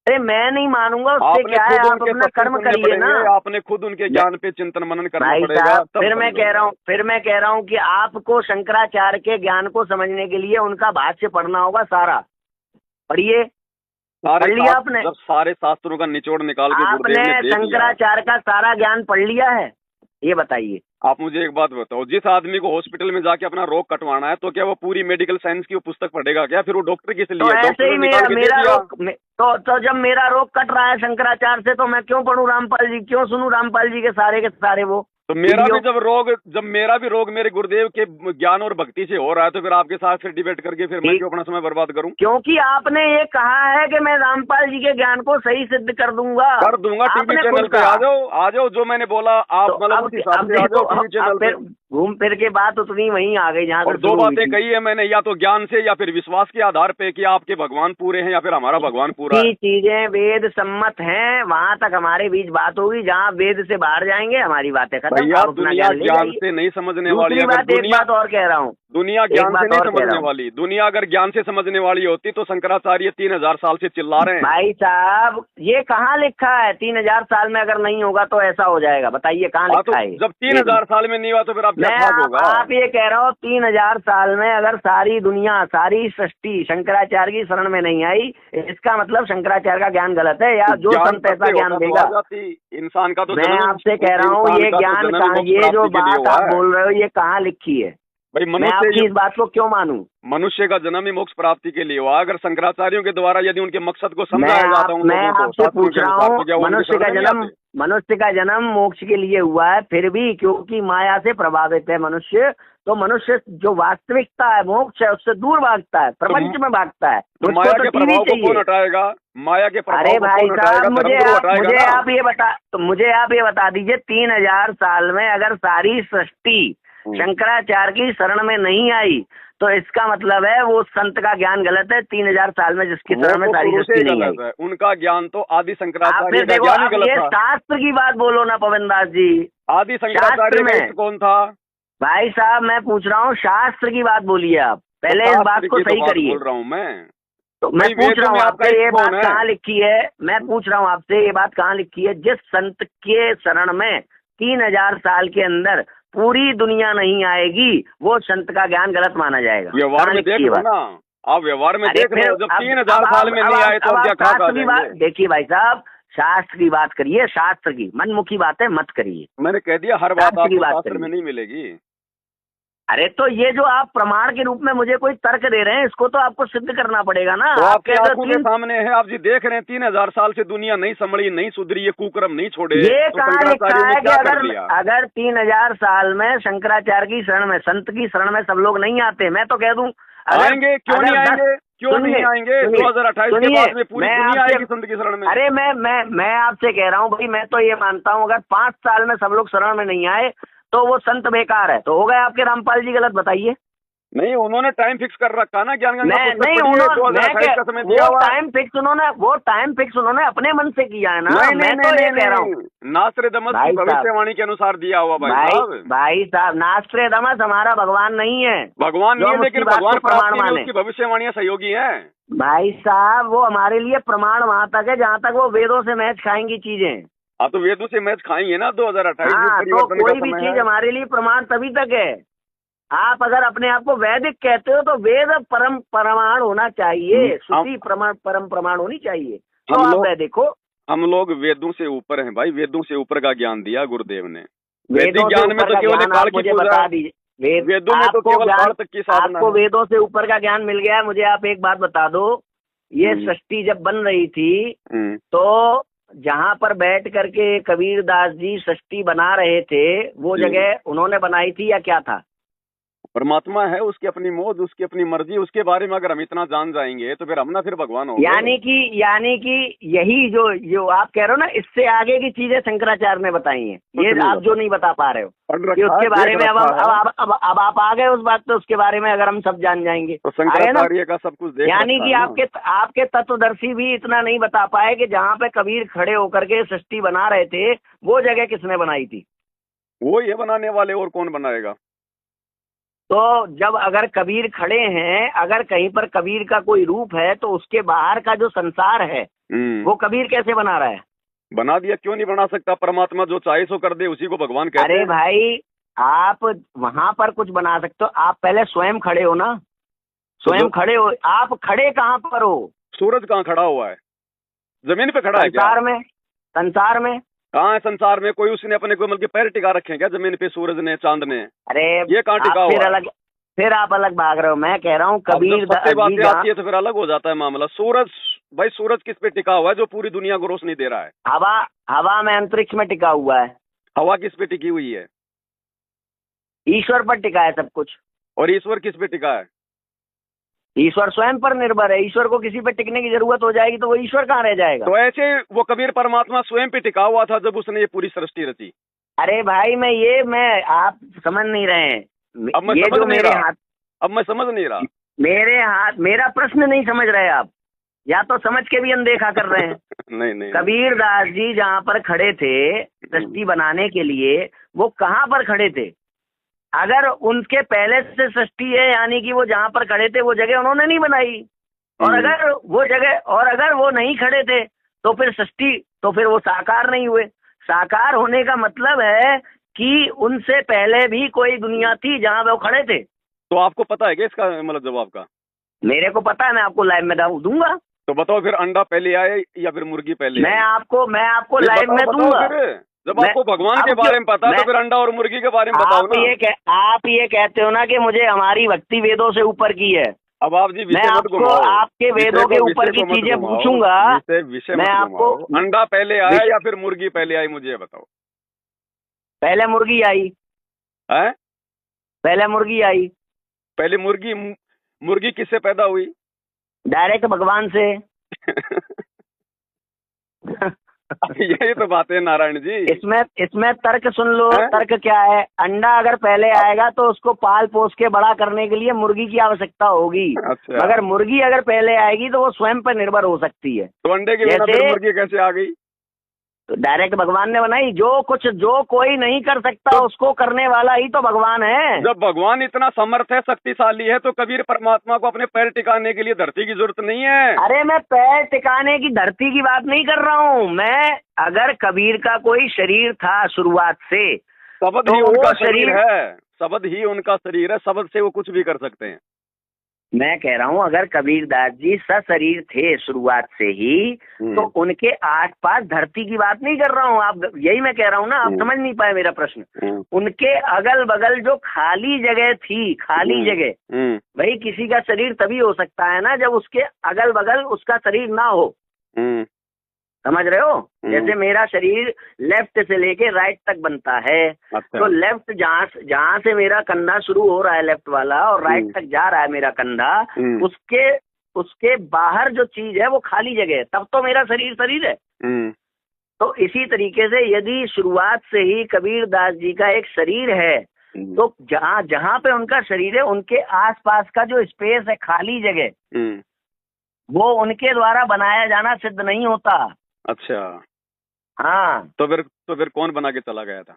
अरे मैं नहीं मानूंगा, उससे आपने क्या है, खुद आप उनके अपना सत्संग कर्म सुनने करिए ना। पड़ेंगे, आपने खुद उनके ज्ञान पे चिंतन मनन करना भाई पड़ेगा, साहब, तब फिर मैं कह रहा समझोगे। हूँ कि आपको शंकराचार्य के ज्ञान को समझने के लिए उनका भाष्य पढ़ना होगा सारा। पढ़िए, सारे पढ़ लिया आपने? जब सारे शास्त्रों का निचोड़ निकाल के गुरुदेव आपने ने दे दिया। शंकराचार्य का सारा ज्ञान पढ़ लिया है? ये बताइए। आप मुझे एक बात बताओ, जिस आदमी को हॉस्पिटल में जाके अपना रोग कटवाना है तो क्या वो पूरी मेडिकल साइंस की वो पुस्तक पढ़ेगा क्या? फिर वो डॉक्टर किस लिए तो है? डॉक्टर ऐसे ही ने निकाल के दे मेरा दिया। रोग तो जब मेरा रोग कट रहा है शंकराचार्य से, तो मैं क्यों पढ़ूं रामपाल जी, क्यों सुनूं रामपाल जी के सारे वो तो मेरा भी वीडियो? जब मेरा भी रोग मेरे गुरुदेव के ज्ञान और भक्ति से हो रहा है तो फिर आपके साथ फिर डिबेट करके फिर मैं ठीक, क्यों अपना समय बर्बाद करूं? क्योंकि आपने ये कहा है कि मैं रामपाल जी के ज्ञान को सही सिद्ध कर दूंगा। कर दूंगा। टीवी आपने चैनल खुद पे कहा। आ जाओ, जो मैंने बोला तो आप मतलब उस हिसाब अब से आ देखो, जाओ टीवी चैनल अब पे। फिर घूम फिर के बात उतनी वहीं आ गई जहाँ और से दो शुरू हुई बातें थी। कही है मैंने, या तो ज्ञान से या फिर विश्वास के आधार पे कि आपके भगवान पूरे हैं या फिर हमारा भगवान पूरा है। की चीजें वेद सम्मत हैं, वहां तक हमारे बीच बात होगी। जहाँ वेद से बाहर जाएंगे हमारी बातें खत्म। भैया, आप अपना दुनिया ज्ञान ले ज्ञान जाइए। से नहीं समझने वाली। दूसरी अगर बात, एक बात और कह रहा हूँ, दुनिया एक ज्ञान से बात नहीं और कह रहा समझने हूँ। वाली, दुनिया अगर ज्ञान से समझने वाली होती तो शंकराचार्य 3000 साल से चिल्ला रहे हैं। भाई साहब, ये कहाँ लिखा है 3000 साल में अगर नहीं होगा तो ऐसा हो जाएगा? बताइए कहाँ हाँ, लिखा तो है? जब 3000 साल में नहीं हुआ तो फिर आप क्या मैं खाक होगा? आप ये कह रहा हूँ 3000 साल में अगर सारी दुनिया, सारी सृष्टि शंकराचार्य की शरण में नहीं आई, इसका मतलब शंकराचार्य का ज्ञान गलत है, या तो जो ज्ञान संत कब ऐसा से ज्ञान होता तो देगा? आ जाती। इंसान का तो मैं जन्म आपसे कह रहा हूँ, ये ज्ञान कहाँ, ये जो बात आप बोल रहे हो ये कहाँ लिखी है? भाई, मैं आपकी इस बात को क्यों मानूं? मनुष्य का जन्म ही मोक्ष प्राप्ति के लिए हुआ। अगर शंकराचार्यों के द्वारा यदि उनके मकसद को मैं समझाया जाता उन मैं लोगों को आपसे शास्त्रों पूछ के रहा अनुसार, हूँ, तो क्या वो उनके शरण में नहीं आते? मनुष्य का जन्म मोक्ष के लिए हुआ है, फिर भी क्योंकि माया से प्रभावित है मनुष्य, तो मनुष्य जो वास्तविकता है, मोक्ष है, उससे दूर भागता है, प्रपंच में भागता है। तो मुझको माया तो के टीवी प्रभाव को चाहिए। कौन हटाएगा? माया के प्रभाव अरे को भाई कौन हटाएगा? साहब, धर्म गुरु हटाएगा ना। मुझे आप ये बता दीजिए, 3000 साल में अगर सारी सृष्टि शंकराचार्य की शरण में नहीं आई तो इसका मतलब है वो संत का ज्ञान गलत है। 3000 साल में जिसकी शरण में सारी सृष्टि नहीं आई, है उनका ज्ञान तो आदि आप शंकराचार्य फिर का देखो, ज्ञान ही अब गलत ये था। शास्त्र की बात बोलो ना पवन दास जी। आदि शंकराचार्य का इष्ट कौन था? भाई साहब, मैं पूछ रहा हूँ, शास्त्र की बात बोलिए आप, पहले तो इस बात को सही करिए। बोल रहा हूँ मैं। तो मैं पूछ रहा हूँ आपसे, ये बात कहाँ लिखी है? मैं पूछ रहा हूँ आपसे, ये बात कहाँ लिखी है? जिस संत के शरण में 3000 साल के अंदर पूरी दुनिया नहीं आएगी, वो संत का ज्ञान गलत माना जाएगा। व्यवहार में देख लो ना, आप व्यवहार में देख रहे हो। जब 3000 साल में नहीं आए तो क्या खाक जाएंगे? देखिए भाई साहब, शास्त्र की बात करिए, शास्त्र की, मनमुखी बातें मत करिए। मैंने कह दिया, हर बात आपको शास्त्र में नहीं मिलेगी। अरे तो ये जो आप प्रमाण के रूप में मुझे कोई तर्क दे रहे हैं, इसको तो आपको सिद्ध करना पड़ेगा ना। तो आपके आंखों के सामने है, आप जी देख रहे हैं, 3000 साल से दुनिया नहीं संभली, नहीं सुधरी, ये कुकर्म नहीं छोड़े। ये तो कहाँ लिखा है कि अगर 3000 साल में शंकराचार्य की शरण में, संत की शरण में सब लोग नहीं आते? मैं तो कह दूं, आएंगे, क्यों नहीं आएंगे? क्यों नहीं आएंगे? 2028 के बाद में पूरी दुनिया आएगी संत की शरण में। अरे मैं आपसे कह रहा हूँ भाई, मैं तो ये मानता हूँ, अगर 5 साल में सब लोग शरण में नहीं आए तो वो संत बेकार है। तो हो गए आपके रामपाल जी गलत? बताइए। नहीं, उन्होंने टाइम फिक्स कर रखा ना, ज्ञान गंगा नहीं, वो टाइम फिक्स उन्होंने अपने मन से किया है ना। मैं तो ये कह रहा हूँ, नास्त्रेदमस की भविष्यवाणी के अनुसार दिया हुआ। भाई साहब, नास्त्रेदमस हमारा भगवान नहीं है। भगवान नहीं है, लेकिन भगवान प्राप्ति में उसकी भविष्यवाणियां सहयोगी हैं। भाई साहब, वो हमारे लिए प्रमाण वहां तक है जहाँ तक वो वेदों से मैच खाएंगी चीजें। हाँ, तो वेदों से मैच खाएंगे ना 2028 में। तो कोई भी चीज हमारे लिए प्रमाण तभी तक है। आप अगर अपने आप को वैदिक कहते हो तो वेद परम प्रमाण होना चाहिए, श्रुति परम प्रमाण होनी चाहिए। तो आप वैदिक हो। हम लोग वेदों से ऊपर हैं भाई, वेदों से ऊपर का ज्ञान दिया गुरुदेव ने। वैदिक ज्ञान में तो केवल काल की पूजा, बता दीजिए। वेदों में तो केवल काल तक की साधना। आपको वेदों से ऊपर का ज्ञान मिल गया है। मुझे आप एक बात बता दो, ये सृष्टि जब बन रही थी तो जहाँ पर बैठ करके कबीरदास जी सृष्टि बना रहे थे, वो जगह उन्होंने बनाई थी या क्या था? परमात्मा है, उसकी अपनी मौज, उसकी अपनी मर्जी, उसके बारे में अगर हम इतना जान जाएंगे तो फिर हम ना फिर भगवान होंगे। यानी कि यही जो आप कह रहे हो ना, इससे आगे की चीजें शंकराचार्य ने बताई हैं, ये आप जो नहीं बता पा रहे हो कि उसके बारे में अब आप आ गए उस बात पे, उसके बारे में अगर हम सब जान जाएंगे तो शंकराचार्य का सब कुछ देख, यानी कि आपके तत्वदर्शी भी इतना नहीं बता पाए कि जहाँ पे कबीर खड़े होकर के सृष्टि बना रहे थे वो जगह किसने बनाई थी? वो ये बनाने वाले, और कौन बनाएगा? तो जब अगर कबीर खड़े हैं, अगर कहीं पर कबीर का कोई रूप है तो उसके बाहर का जो संसार है वो कबीर कैसे बना रहा है? बना दिया, क्यों नहीं बना सकता? परमात्मा जो चाहे सो कर दे, उसी को भगवान कहते हैं। अरे भाई, आप वहां पर कुछ बना सकते हो, आप पहले स्वयं खड़े हो ना, स्वयं खड़े हो। आप खड़े कहाँ पर हो? सूरज कहाँ खड़ा हुआ है? जमीन पे खड़ा है क्या? संसार में कहाँ है? संसार में कोई उसने अपने को मतलब पैर टिका रखे हैं क्या जमीन पे? सूरज ने, चांद ने? अरे ये कहाँ टिका हुआ है? फिर आप अलग भाग रहे हो। मैं कह रहा हूँ कबीर बातें आती है तो फिर अलग हो जाता है मामला। सूरज, भाई सूरज किस पे टिका हुआ है जो पूरी दुनिया को रोशनी दे रहा है? हवा में, अंतरिक्ष में टिका हुआ है। हवा किस पे टिकी हुई है? ईश्वर पर टिका है सब कुछ। और ईश्वर किस पे टिका है? ईश्वर स्वयं पर निर्भर है। ईश्वर को किसी पे टिकने की जरूरत हो जाएगी तो वो ईश्वर कहाँ रह जाएगा? तो ऐसे वो कबीर परमात्मा स्वयं पे टिका हुआ था जब उसने ये पूरी सृष्टि रची। अरे भाई, मैं आप समझ नहीं रहे हैं। अब मैं समझ नहीं रहा। अब मैं समझ नहीं रहा। मेरा प्रश्न नहीं समझ रहे आप, या तो समझ के भी अनदेखा कर रहे हैं। नहीं। कबीर दास जी जहाँ पर खड़े थे सृष्टि बनाने के लिए, वो कहाँ पर खड़े थे? अगर उनके पहले से सृष्टि है, यानी कि वो जहाँ पर खड़े थे वो जगह उन्होंने नहीं बनाई, और अगर वो नहीं खड़े थे तो फिर सृष्टि, तो फिर वो साकार नहीं हुए। साकार होने का मतलब है कि उनसे पहले भी कोई दुनिया थी जहाँ वो खड़े थे। तो आपको पता है क्या इसका मतलब जवाब का? मेरे को पता है, मैं आपको लाइव में दूंगा। तो बताओ फिर, अंडा पहले आए या फिर मुर्गी पहले? मैं आपको लाइव में दूंगा। जब आपको भगवान के बारे में पता है तो फिर अंडा और मुर्गी के बारे में बताओ ना। आप ये कहते हो ना कि मुझे हमारी भक्ति वेदों से ऊपर की है। अब आप जी मैं आपको आपके वेदों के ऊपर की चीजें पूछूंगा। मैं आपको, अंडा पहले आया या फिर मुर्गी पहले आई, मुझे बताओ। पहले मुर्गी आई। है? पहले मुर्गी आई। पहले मुर्गी किससे पैदा हुई? डायरेक्ट भगवान से। यही तो बात है नारायण जी। इसमें तर्क सुन लो। तर्क क्या है? अंडा अगर पहले आएगा तो उसको पाल पोस के बड़ा करने के लिए मुर्गी की आवश्यकता होगी। अच्छा। मगर मुर्गी अगर पहले आएगी तो वो स्वयं पर निर्भर हो सकती है। तो अंडे के बिना फिर मुर्गी कैसे आ गई? तो डायरेक्ट भगवान ने बनाई। जो कोई नहीं कर सकता उसको करने वाला ही तो भगवान है। जब भगवान इतना समर्थ है, शक्तिशाली है, तो कबीर परमात्मा को अपने पैर टिकाने के लिए धरती की जरूरत नहीं है। अरे मैं पैर टिकाने की, धरती की बात नहीं कर रहा हूँ मैं। अगर कबीर का कोई शरीर था शुरुआत से, शब्द ही उनका शरीर है। शब्द ही उनका शरीर है। शब्द से वो कुछ भी कर सकते हैं। मैं कह रहा हूँ अगर कबीरदास जी सशरीर थे शुरुआत से ही, तो उनके आसपास, धरती की बात नहीं कर रहा हूँ, आप, यही मैं कह रहा हूँ ना, आप समझ नहीं पाए मेरा प्रश्न। उनके अगल बगल जो खाली जगह थी, खाली जगह, भाई किसी का शरीर तभी हो सकता है ना जब उसके अगल बगल उसका शरीर ना हो। समझ रहे हो? जैसे मेरा शरीर लेफ्ट से लेके राइट तक बनता है। अच्छा। तो लेफ्ट जहाँ से मेरा कंधा शुरू हो रहा है, लेफ्ट वाला, और राइट तक जा रहा है मेरा कंधा, उसके बाहर जो चीज है वो खाली जगह है, तब तो मेरा शरीर है। तो इसी तरीके से यदि शुरुआत से ही कबीर दास जी का एक शरीर है, तो जहाँ पे उनका शरीर है उनके आसपास का जो स्पेस है, खाली जगह, वो उनके द्वारा बनाया जाना सिद्ध नहीं होता। अच्छा। हाँ। तो फिर कौन बना के चला गया था?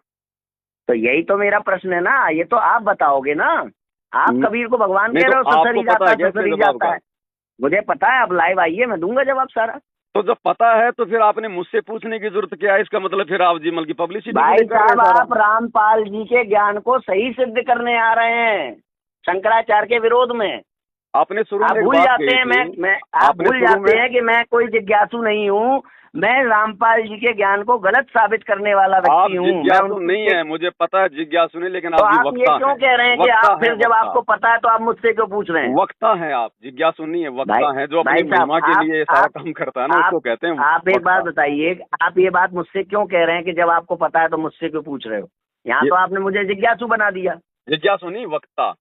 तो यही तो मेरा प्रश्न है ना। ये तो आप बताओगे ना। आप कबीर को भगवान कह रहे हो, ससरी जाता है। मुझे पता है। आप लाइव आइए, मैं दूंगा जवाब सारा। तो जब पता है तो फिर आपने मुझसे पूछने की जरूरत क्या है? इसका मतलब फिर आप जी की पब्लिसिटी। भाई साहब, आप रामपाल जी के ज्ञान को सही सिद्ध करने आ रहे हैं शंकराचार्य के विरोध में। आपने शुरू में भूल जाते हैं, आप भूल जाते हैं कि मैं कोई जिज्ञासु नहीं हूँ। मैं रामपाल जी के ज्ञान को गलत साबित करने वाला व्यक्ति हूँ। जिज्ञासु नहीं है, मुझे पता है जिज्ञासु नहीं, लेकिन आप ये क्यों कह रहे हैं कि आप फिर जब आपको पता है तो आप मुझसे क्यों पूछ रहे हैं? वक्ता है आप, जिज्ञासु नहीं है, वक्ता है जो अपनी महिमा के लिए सारा काम करता है ना, उसको कहते हैं। आप एक बात बताइए, आप ये बात मुझसे क्यों कह रहे हैं कि जब आपको पता है तो मुझसे क्यों पूछ रहे हो? यहाँ तो आपने मुझे जिज्ञासु बना दिया। जिज्ञासु नहीं, वक्ता।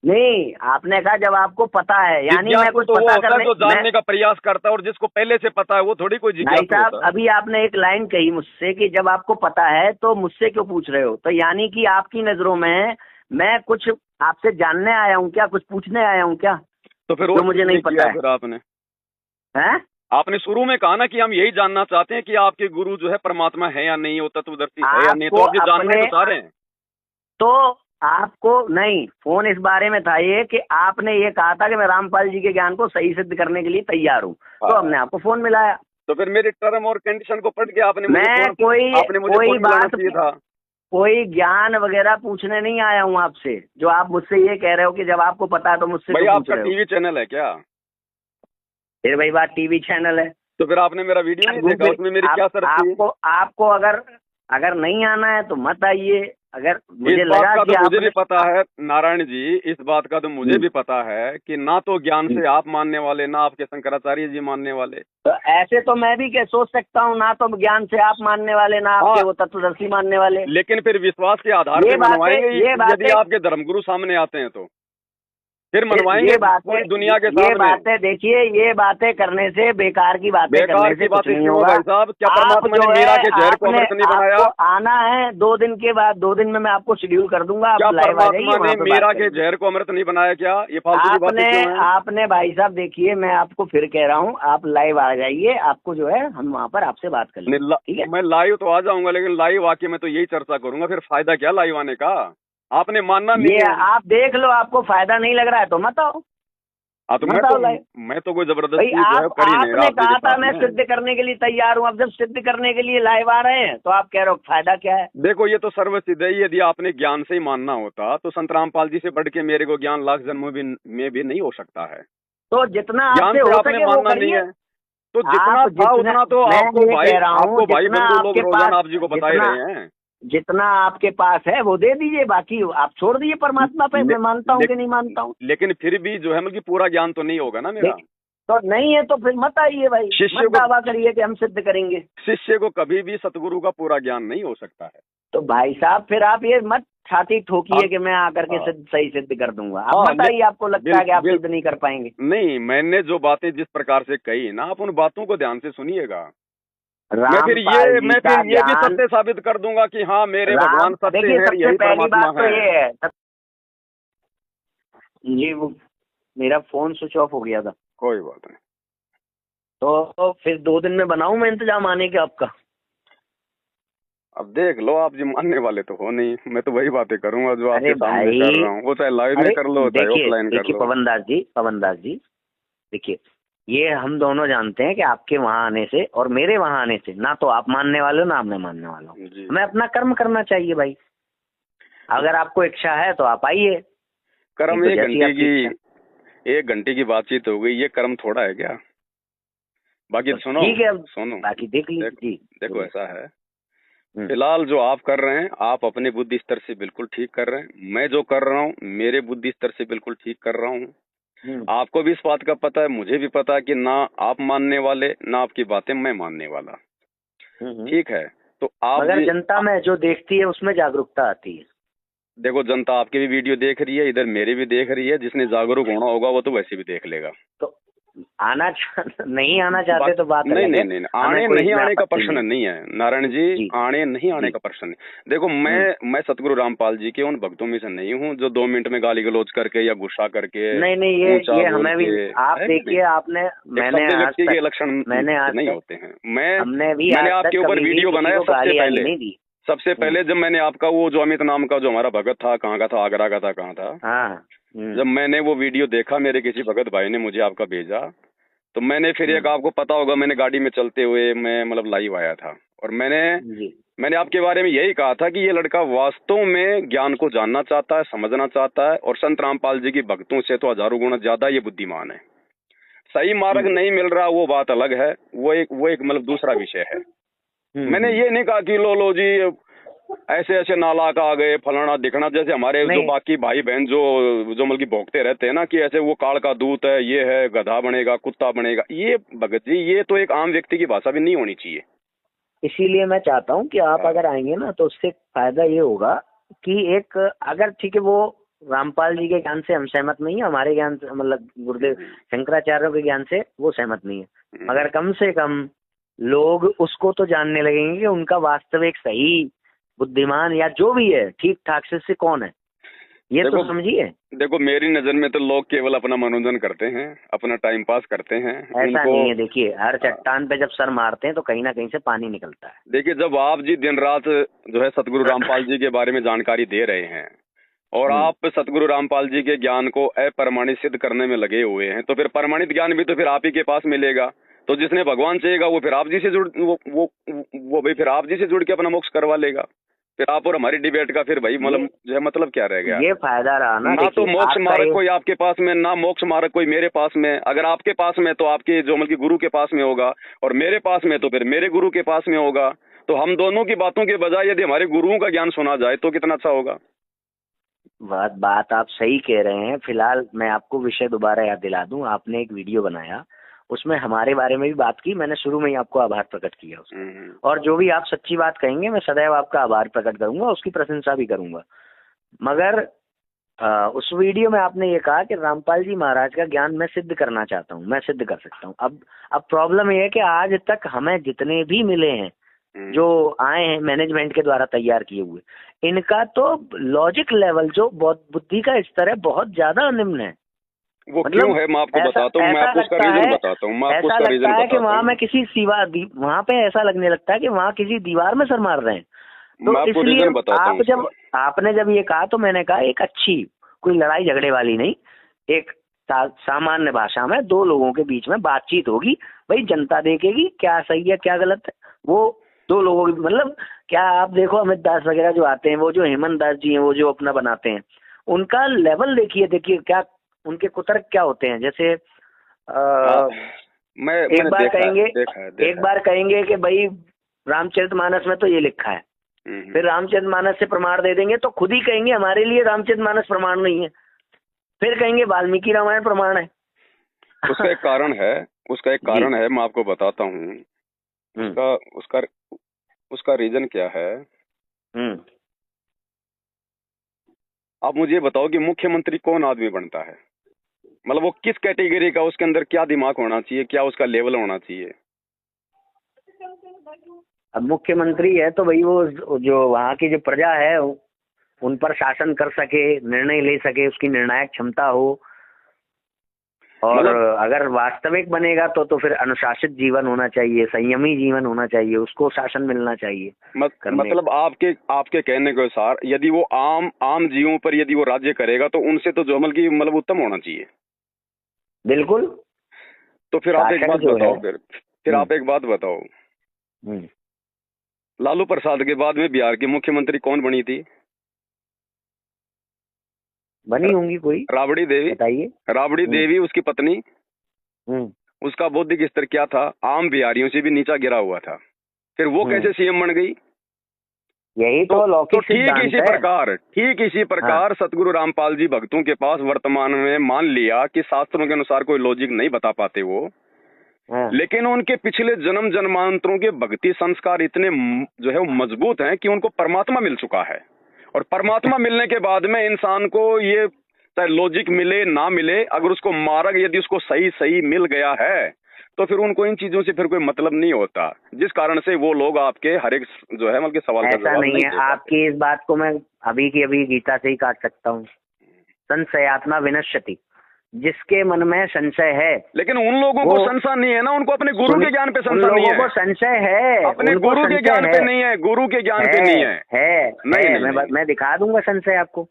नहीं, आपने कहा जब आपको पता है, यानी मैं जिज्ञासु कुछ तो वो पता होता है करने जो जानने का प्रयास करता है, और जिसको पहले से पता है वो थोड़ी कोई भाई जिज्ञासु साहब, होता है। अभी आपने एक लाइन कही मुझसे कि जब आपको पता है तो मुझसे क्यों पूछ रहे हो, तो यानी कि आपकी नजरों में मैं कुछ आपसे जानने आया हूँ क्या, कुछ पूछने आया हूँ क्या, तो फिर जो और मुझे क्यों नहीं नहीं किया पता है? फिर आपने? हैं? आपने शुरू में कहा ना कि हम यही जानना चाहते हैं कि आपके गुरु जो है परमात्मा है या नहीं, वो तत्वदर्शी है या नहीं, तो आपको आप ये जानना ही अपने तो चाह रहे हैं। तो आपको नहीं, फोन इस बारे में था ये कि आपने ये कहा था कि मैं रामपाल जी के ज्ञान को सही सिद्ध करने के लिए तैयार हूँ, तो हमने आपको फोन मिलाया। तो फिर मेरे टर्म और कंडीशन को पढ़ के आपने मुझे मैं फोन कोई मिलाना बात, चाहिए था। कोई ज्ञान वगैरह पूछने नहीं आया हूँ आपसे, जो आप मुझसे ये कह रहे हो कि जब आपको पता है तो मुझसे भाई क्यों पूछ आपका रहे हो। टीवी चैनल है क्या? फिर वही बात, टीवी चैनल है। तो फिर आपने मेरा वीडियो नहीं देखा, गूगल, उसमें मेरी क्या शर्त थी? आपको अगर अगर नहीं आना है तो मत आइए। अगर इस मुझे बात लगा का कि तो मुझे भी आपने पता है नारायण जी, इस बात का तो मुझे भी पता है कि ना तो ज्ञान हम्म, से आप मानने वाले, ना आपके शंकराचार्य जी मानने वाले। तो ऐसे तो मैं भी क्या सोच सकता हूँ, ना तो ज्ञान से आप मानने वाले, ना आपके हाँ, वो तत्वदर्शी मानने वाले। लेकिन फिर विश्वास के आधार ये पे बातें मनवाएंगे ये ही, यदि बातें आपके धर्मगुरु सामने आते हैं तो फिर फिर मनवाएंगे ये बातें पूरी दुनिया के ये सामने। बातें देखिए, ये बातें करने से, बेकार की बातें बेकार करने की से कुछ बातें नहीं क्यों हो होगा। भाई साहब? क्या आप परमात्मा जो ने मीरा है, के जहर को आपने अमृत नहीं आपको बनाया? आना है 2 दिन के बाद, 2 दिन में मैं आपको शेड्यूल कर दूंगा, आप क्या लाइव आ जाइए, परमात्मा ने वहाँ पे बात मीरा के करेंगे। जहर को अमृत नहीं बनाया क्या? ये फालतू की बातें आपने क्यों हैं? आपने भाई साहब देखिए, मैं आपको फिर कह रहा हूँ, आप लाइव आ जाइए, आपको जो है हम वहाँ पर आपसे बात कर लेंगे, ठीक है? मैं लाइव तो आ जाऊंगा, लेकिन लाइव आके मैं तो यही चर्चा करूंगा, फिर फायदा क्या लाइव आने का? आपने मानना नहीं ये है। आप देख लो, आपको फायदा नहीं लग रहा है तो मत आओ, हाँ तो मत आओ लाइव। मैं तो कोई भाई जबरदस्ती जो है आप कर ही नहीं रहा आपने आप जी के कहा था साथ मैं में। सिद्ध करने के लिए तैयार हूँ, अब जब सिद्ध करने के लिए लाइव आ रहे हैं तो आप कह रहे हो फायदा क्या है? देखो ये तो सर्वसिद्ध है, यदि आपने ज्ञान से ही मानना होता तो संत रामपाल जी से बढ़ के मेरे को ज्ञान लाख जन्मों में भी नहीं हो सकता है। तो जितना ज्ञान आपसे से हो आपने सके वो मानना नहीं करिए। है, तो जितना आप था जितना, उतना तो मैं ये कह रहा हूँ, आपको भाई जितना बंधु लोग आपके रोजाना पास, आप जी को बता ही जितना रहे हैं। जितना आपके पास है वो दे दीजिए, बाकी आप छोड़ दीजिए परमात्मा पे, ले, मैं मानता हूँ ले, कि नहीं मानता हूँ। लेकिन फिर भी जो है मतलब कि पूरा ज्ञान तो नहीं होगा ना मेरा। देख, तो नहीं है तो फिर मत आइए भाई, शिष्य मत को दावा करिए कि हम सिद्ध करेंगे। शिष्य को कभी भी सतगुरु का पूरा ज्ञान नहीं हो सकता है। तो भाई साहब फिर आप ये मत छाती ठोकिए अब कि मैं आकर के हाँ सही सिद्ध कर दूंगा। आप हाँ, मत आइए, आपको लगता है कि आप सिद्ध नहीं कर पाएंगे। नहीं, मैंने जो बातें जिस प्रकार से कही ना, आप उन बातों को ध्यान से सुनिएगा। रामपाल जी मैं का फिर ये भी ज्ञान, सत्य साबित कर दूंगा कि हाँ मेरे राम भगवान सत्य देखिए, हैं, सबसे यही पहली परमात्मा बात तो है। ये है जी, वो मेरा फोन स्विच ऑफ हो गया था, कोई बात नहीं। तो फिर 2 दिन में बनाऊं मैं इंतजाम आने के आपका? अब देख लो, आप जी मानने वाले तो हो नहीं, मैं तो वही बातें करूंगा जो अरे आपके सामने भाई, कर रहा हूँ, वो चाहे लाइव में अरे कर लो चाहे देखिए ऑफलाइन कर देखिए लो। पवन दास जी देखिए, ये हम दोनों जानते हैं कि आपके वहां आने से और मेरे वहां आने से ना तो आप मानने वाले हो ना मैं मानने वाला हूँ। जी, हमें अपना कर्म करना चाहिए भाई। अगर आपको इच्छा है तो आप आइए। कर्म तो 1 घंटे की बातचीत हो गई, ये कर्म थोड़ा है क्या? बाकी तो सुनो ठीक है, अब सुनो, बाकी देख लीजिए जी। देखो बोलिए। ऐसा है, हम्म, फिलहाल जो आप कर रहे हैं आप अपने बुद्धि स्तर से बिल्कुल ठीक कर रहे हैं, मैं जो कर रहा हूँ मेरे बुद्धि स्तर से बिल्कुल ठीक कर रहा हूँ। हम्म, आपको भी इस बात का पता है, मुझे भी पता है कि ना आप मानने वाले ना आपकी बातें मैं मानने वाला। ठीक है, तो आप मगर भी जनता में जो देखती है उसमें जागरूकता आती है। देखो, जनता आपकी भी वीडियो देख रही है, इधर मेरी भी देख रही है, जिसने जागरूक होना होगा वो तो वैसे भी देख लेगा। तो नहीं आना चाहते तो बात नहीं अलग है। नहीं नहीं, हमें आने कोई नहीं इसमें आने का आपत्ति प्रश्न नहीं। नहीं है नारायण जी, जी आने नहीं आने जी। का प्रश्न नहीं। देखो मैं सतगुरु रामपाल जी के उन भक्तों में से नहीं हूँ जो 2 मिनट में गाली गलौज करके या गुस्सा करके नहीं नहीं, ऊंचा ये बोल हमें भी, के, आप है कि देखिए, नहीं? आपने, एक मैंने सभ्य आज व्यक्ति के तक लक्षण मैंने आज नहीं तक होते हैं। हमने भी मैंने आज तक आपके ऊपर कभी भी वीडियो किसी बनाया को गाली आली नहीं दी। सबसे पहले जब मैंने आपका वो जो अमित नाम का जो हमारा भगत था, कहाँ का था, आगरा का था, कहाँ था, हाँ। जब मैंने वो वीडियो देखा, मेरे किसी भगत भाई ने मुझे आपका भेजा, तो मैंने फिर एक, आपको पता होगा, मैंने गाड़ी में चलते हुए मैं मतलब लाइव आया था और मैंने आपके बारे में यही कहा था कि ये लड़का वास्तव में ज्ञान को जानना चाहता है, समझना चाहता है, और संत रामपाल जी की भक्तों से तो हजारों गुना ज्यादा ये बुद्धिमान है। सही मार्ग नहीं मिल रहा वो बात अलग है, वो एक मतलब दूसरा विषय है। मैंने ये नहीं कहा कि लो जी ऐसे ऐसे नालायक आ गए फलाना दिखना, जैसे हमारे जो बाकी भाई बहन जो मतलब भोगते रहते हैं ना कि ऐसे वो काल का दूत है, ये है, गधा बनेगा, कुत्ता बनेगा, ये भगत जी ये तो एक आम व्यक्ति की भाषा भी नहीं होनी चाहिए। इसीलिए मैं चाहता हूँ कि आप अगर आएंगे ना तो उससे फायदा ये होगा कि एक, अगर ठीक है वो रामपाल जी के ज्ञान से हम सहमत नहीं है, हमारे ज्ञान से मतलब गुरुदेव शंकराचार्यों के ज्ञान से वो सहमत नहीं है, मगर कम से कम लोग उसको तो जानने लगेंगे कि उनका वास्तविक सही बुद्धिमान या जो भी है ठीक ठाक से कौन है, ये तो समझिए। देखो मेरी नजर में तो लोग केवल अपना मनोरंजन करते हैं, अपना टाइम पास करते हैं। ऐसा नहीं है, देखिए हर चट्टान पे जब सर मारते हैं तो कहीं ना कहीं से पानी निकलता है। देखिए जब आप जी दिन रात जो है सतगुरु रामपाल जी के बारे में जानकारी दे रहे हैं और आप सतगुरु रामपाल जी के ज्ञान को अप्रमाणित सिद्ध करने में लगे हुए हैं, तो फिर प्रमाणित ज्ञान भी तो फिर आप ही के पास मिलेगा। तो जिसने भगवान चाहिएगा वो फिर आप जी से जुड़ वो भी फिर आप जी से जुड़ के अपना मोक्ष करवा लेगा। फिर आप और हमारी डिबेट का फिर भाई मतलब जो है मतलब क्या रह गया? ये फायदा रहा ना तो मोक्ष मार्ग कोई आपके पास में, ना मोक्ष मार्ग कोई मेरे पास में। अगर आपके पास में तो आपके जो मतलब गुरु के पास में होगा, और मेरे पास में तो फिर मेरे गुरु के पास में होगा। तो हम दोनों की बातों के बजाय यदि हमारे गुरुओं का ज्ञान सुना जाए तो कितना अच्छा होगा। बात आप सही कह रहे हैं। फिलहाल मैं आपको विषय दोबारा याद दिला दूं, आपने एक वीडियो बनाया, उसमें हमारे बारे में भी बात की, मैंने शुरू में ही आपको आभार प्रकट किया उसका। और जो भी आप सच्ची बात कहेंगे मैं सदैव आपका आभार प्रकट करूंगा, उसकी प्रशंसा भी करूंगा। मगर उस वीडियो में आपने ये कहा कि रामपाल जी महाराज का ज्ञान मैं सिद्ध करना चाहता हूँ, मैं सिद्ध कर सकता हूँ। अब प्रॉब्लम ये है कि आज तक हमें जितने भी मिले हैं जो आए हैं मैनेजमेंट के द्वारा तैयार किए हुए, इनका तो लॉजिक लेवल जो बुद्धि का स्तर है बहुत ज्यादा निम्न है। वो मतलब क्यों है मैं आपको बताता हूँ, मैं आपको उसका रीजन बताता हूँ। ऐसा लगता है कि वहाँ मैं किसी वहाँ पे ऐसा लगने लगता है कि वहाँ किसी दीवार में सर मार रहे हैं। तो इसलिए आपने जब ये कहा तो मैंने कहा एक अच्छी कोई लड़ाई झगड़े वाली नहीं, एक सामान्य भाषा में दो लोगों के बीच में बातचीत होगी, भाई जनता देखेगी क्या सही है क्या गलत है। वो दो लोगों की मतलब क्या, आप देखो अमित दास वगैरह जो आते हैं, वो जो हेमंत दास जी हैं, वो जो अपना बनाते हैं, उनका लेवल देखिए क्या उनके कुतर्क क्या होते हैं। जैसे एक बार कहेंगे कि भाई रामचरितमानस में तो ये लिखा है, फिर रामचरितमानस से प्रमाण दे देंगे तो खुद ही कहेंगे हमारे लिए रामचरितमानस प्रमाण नहीं है, फिर कहेंगे वाल्मीकि रामायण प्रमाण है। उसका एक कारण है, मैं आपको बताता हूँ। उसका रीजन क्या है। आप मुझे बताओ कि मुख्यमंत्री कौन आदमी बनता है, मतलब वो किस कैटेगरी का, उसके अंदर क्या दिमाग होना चाहिए, क्या उसका लेवल होना चाहिए। अब मुख्यमंत्री है तो भाई वो जो वहाँ की जो प्रजा है उन पर शासन कर सके, निर्णय ले सके, उसकी निर्णायक क्षमता हो। और अगर वास्तविक बनेगा तो फिर अनुशासित जीवन होना चाहिए, संयमी जीवन होना चाहिए, उसको शासन मिलना चाहिए। मतलब आपके कहने के अनुसार यदि वो आम जीवों पर यदि वो राज्य करेगा तो उनसे तो जो मतलब की मतलब उत्तम होना चाहिए। बिल्कुल। तो फिर आप एक बात बताओ, फिर आप एक बात बताओ, लालू प्रसाद के बाद में बिहार की मुख्यमंत्री कौन बनी थी? बनी होंगी कोई, राबड़ी देवी। बताइए। राबड़ी देवी, उसकी पत्नी। उसका बौद्धिक स्तर क्या था? आम बिहारियों से भी नीचा गिरा हुआ था। फिर वो कैसे सीएम बन गई? यही तो लौकिक ठीक इसी प्रकार सतगुरु रामपाल जी भक्तों के पास वर्तमान में मान लिया कि शास्त्रों के अनुसार कोई लॉजिक नहीं बता पाते वो, लेकिन उनके पिछले जन्म जन्मांतरों के भक्ति संस्कार इतने जो है वो मजबूत हैं कि उनको परमात्मा मिल चुका है। और परमात्मा मिलने के बाद में इंसान को ये चाहे लॉजिक मिले ना मिले, अगर उसको मार्ग यदि उसको सही मिल गया है तो फिर उनको इन चीजों से फिर कोई मतलब नहीं होता, जिस कारण से वो लोग आपके हर एक जो है मतलब सवाल का जवाब नहीं है। आपकी इस बात को मैं अभी की अभी गीता से ही काट सकता हूँ। संशयात्मा विनश्यति, जिसके मन में संशय है। लेकिन उन लोगों को संशय नहीं है ना, उनको अपने गुरु के ज्ञान पे संशय नहीं है। संशय है, अपने गुरु के ज्ञान पे नहीं है, गुरु के ज्ञान पे नहीं है। नहीं, मैं दिखा दूंगा संशय आपको,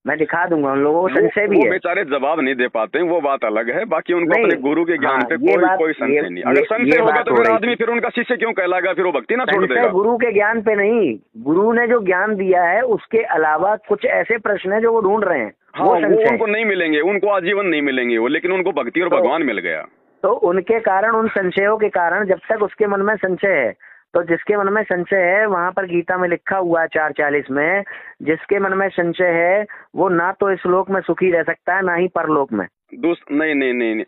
मैं दिखा दूंगा। उन लोगों को संशय भी है, वो बेचारे जवाब नहीं दे पाते, वो बात अलग है। बाकी उनको अपने गुरु के ज्ञान पे कोई संशय नहीं। अगर संशय होगा तो फिर आदमी फिर उनका शिष्य क्यों कहलाएगा? फिर वो भक्ति ना छोड़ देगा। गुरु के ज्ञान पे नहीं, गुरु ने जो ज्ञान दिया है उसके अलावा कुछ ऐसे प्रश्न है जो वो ढूंढ रहे हैं। वो उनको नहीं मिलेंगे, उनको आजीवन नहीं मिलेंगे वो, लेकिन उनको भक्ति और भगवान मिल गया। तो उनके कारण, उन संशयों के कारण, जब तक उसके मन में संशय है, तो जिसके मन में संशय है, वहां पर गीता में लिखा हुआ है 4:40 में, जिसके मन में संशय है वो ना तो इस लोक में सुखी रह सकता है ना ही परलोक में। नहीं।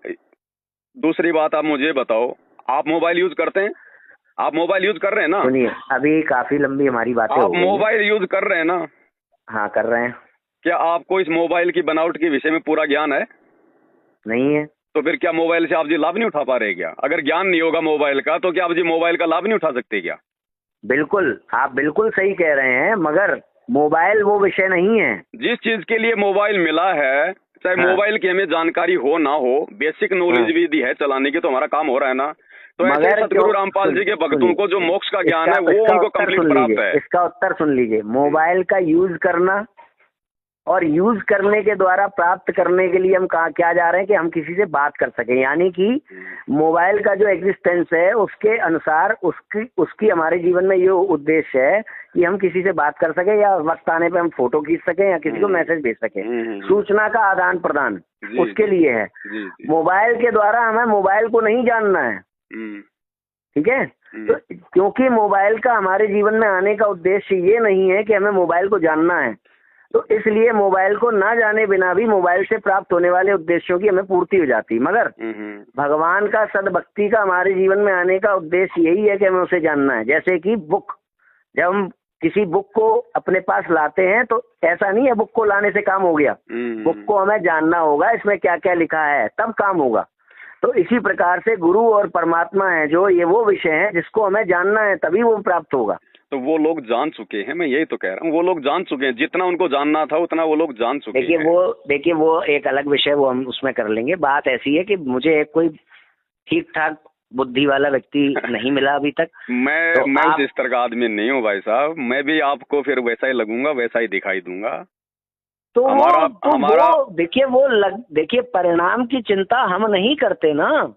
दूसरी बात आप मुझे बताओ, आप मोबाइल यूज करते हैं? आप मोबाइल यूज कर रहे हैं ना? सुनिए, अभी काफी लंबी हमारी बातें हो गई। आप मोबाइल यूज कर रहे हैं ना? हाँ, कर रहे हैं। क्या आपको इस मोबाइल की बनावट के विषय में पूरा ज्ञान है? नहीं है। तो फिर क्या मोबाइल से आप जी लाभ नहीं उठा पा रहे क्या? अगर ज्ञान नहीं होगा मोबाइल का तो क्या आप जी मोबाइल का लाभ नहीं उठा सकते क्या? बिल्कुल, आप बिल्कुल सही कह रहे हैं, मगर मोबाइल वो विषय नहीं है। जिस चीज के लिए मोबाइल मिला है, चाहे हाँ। मोबाइल की हमें जानकारी हो ना हो, बेसिक नॉलेज हाँ। भी दी है चलाने की, तो हमारा काम हो रहा है ना। तो ऐसे ही मगर सतगुरु रामपाल जी के भक्तों को जो मोक्ष का ज्ञान है वो इसका उनको उत्तर कंप्लीट सुन प्राप्त लीजिए, है। इसका उत्तर सुन लीजिए। मोबाइल का यूज करना और यूज करने के द्वारा प्राप्त करने के लिए हम कहाँ क्या जा रहे हैं कि हम किसी से बात कर सकें, यानी कि मोबाइल का जो एग्जिस्टेंस है उसके अनुसार उसकी उसकी हमारे जीवन में ये उद्देश्य है कि हम किसी से बात कर सकें, या वक्त आने पे हम फोटो खींच सकें, या किसी को मैसेज भेज सकें। सूचना का आदान प्रदान उसके लिए है। मोबाइल के द्वारा हमें मोबाइल को नहीं जानना है, ठीक है। तो क्योंकि मोबाइल का हमारे जीवन में आने का उद्देश्य ये नहीं है कि हमें मोबाइल को जानना है, तो इसलिए मोबाइल को ना जाने बिना भी मोबाइल से प्राप्त होने वाले उद्देश्यों की हमें पूर्ति हो जाती है। मगर भगवान का सद्भक्ति का हमारे जीवन में आने का उद्देश्य यही है कि हमें उसे जानना है। जैसे कि बुक, जब हम किसी बुक को अपने पास लाते हैं तो ऐसा नहीं है बुक को लाने से काम हो गया, बुक को हमें जानना होगा इसमें क्या क्या लिखा है, तब काम होगा। तो इसी प्रकार से गुरु और परमात्मा है जो ये वो विषय है जिसको हमें जानना है, तभी वो प्राप्त होगा। तो वो लोग जान चुके हैं, मैं यही तो कह रहा हूँ, वो लोग जान चुके हैं, जितना उनको जानना था उतना वो लोग जान चुके हैं। देखिए वो एक अलग विषय, वो हम उसमें कर लेंगे। बात ऐसी है कि मुझे कोई ठीक ठाक बुद्धि वाला व्यक्ति नहीं मिला अभी तक। मैं उस स्तर का आदमी नहीं हूँ भाई साहब, मैं भी आपको फिर वैसा ही लगूंगा, वैसा ही दिखाई दूंगा। तो हमारा देखिए परिणाम की चिंता हम नहीं करते ना,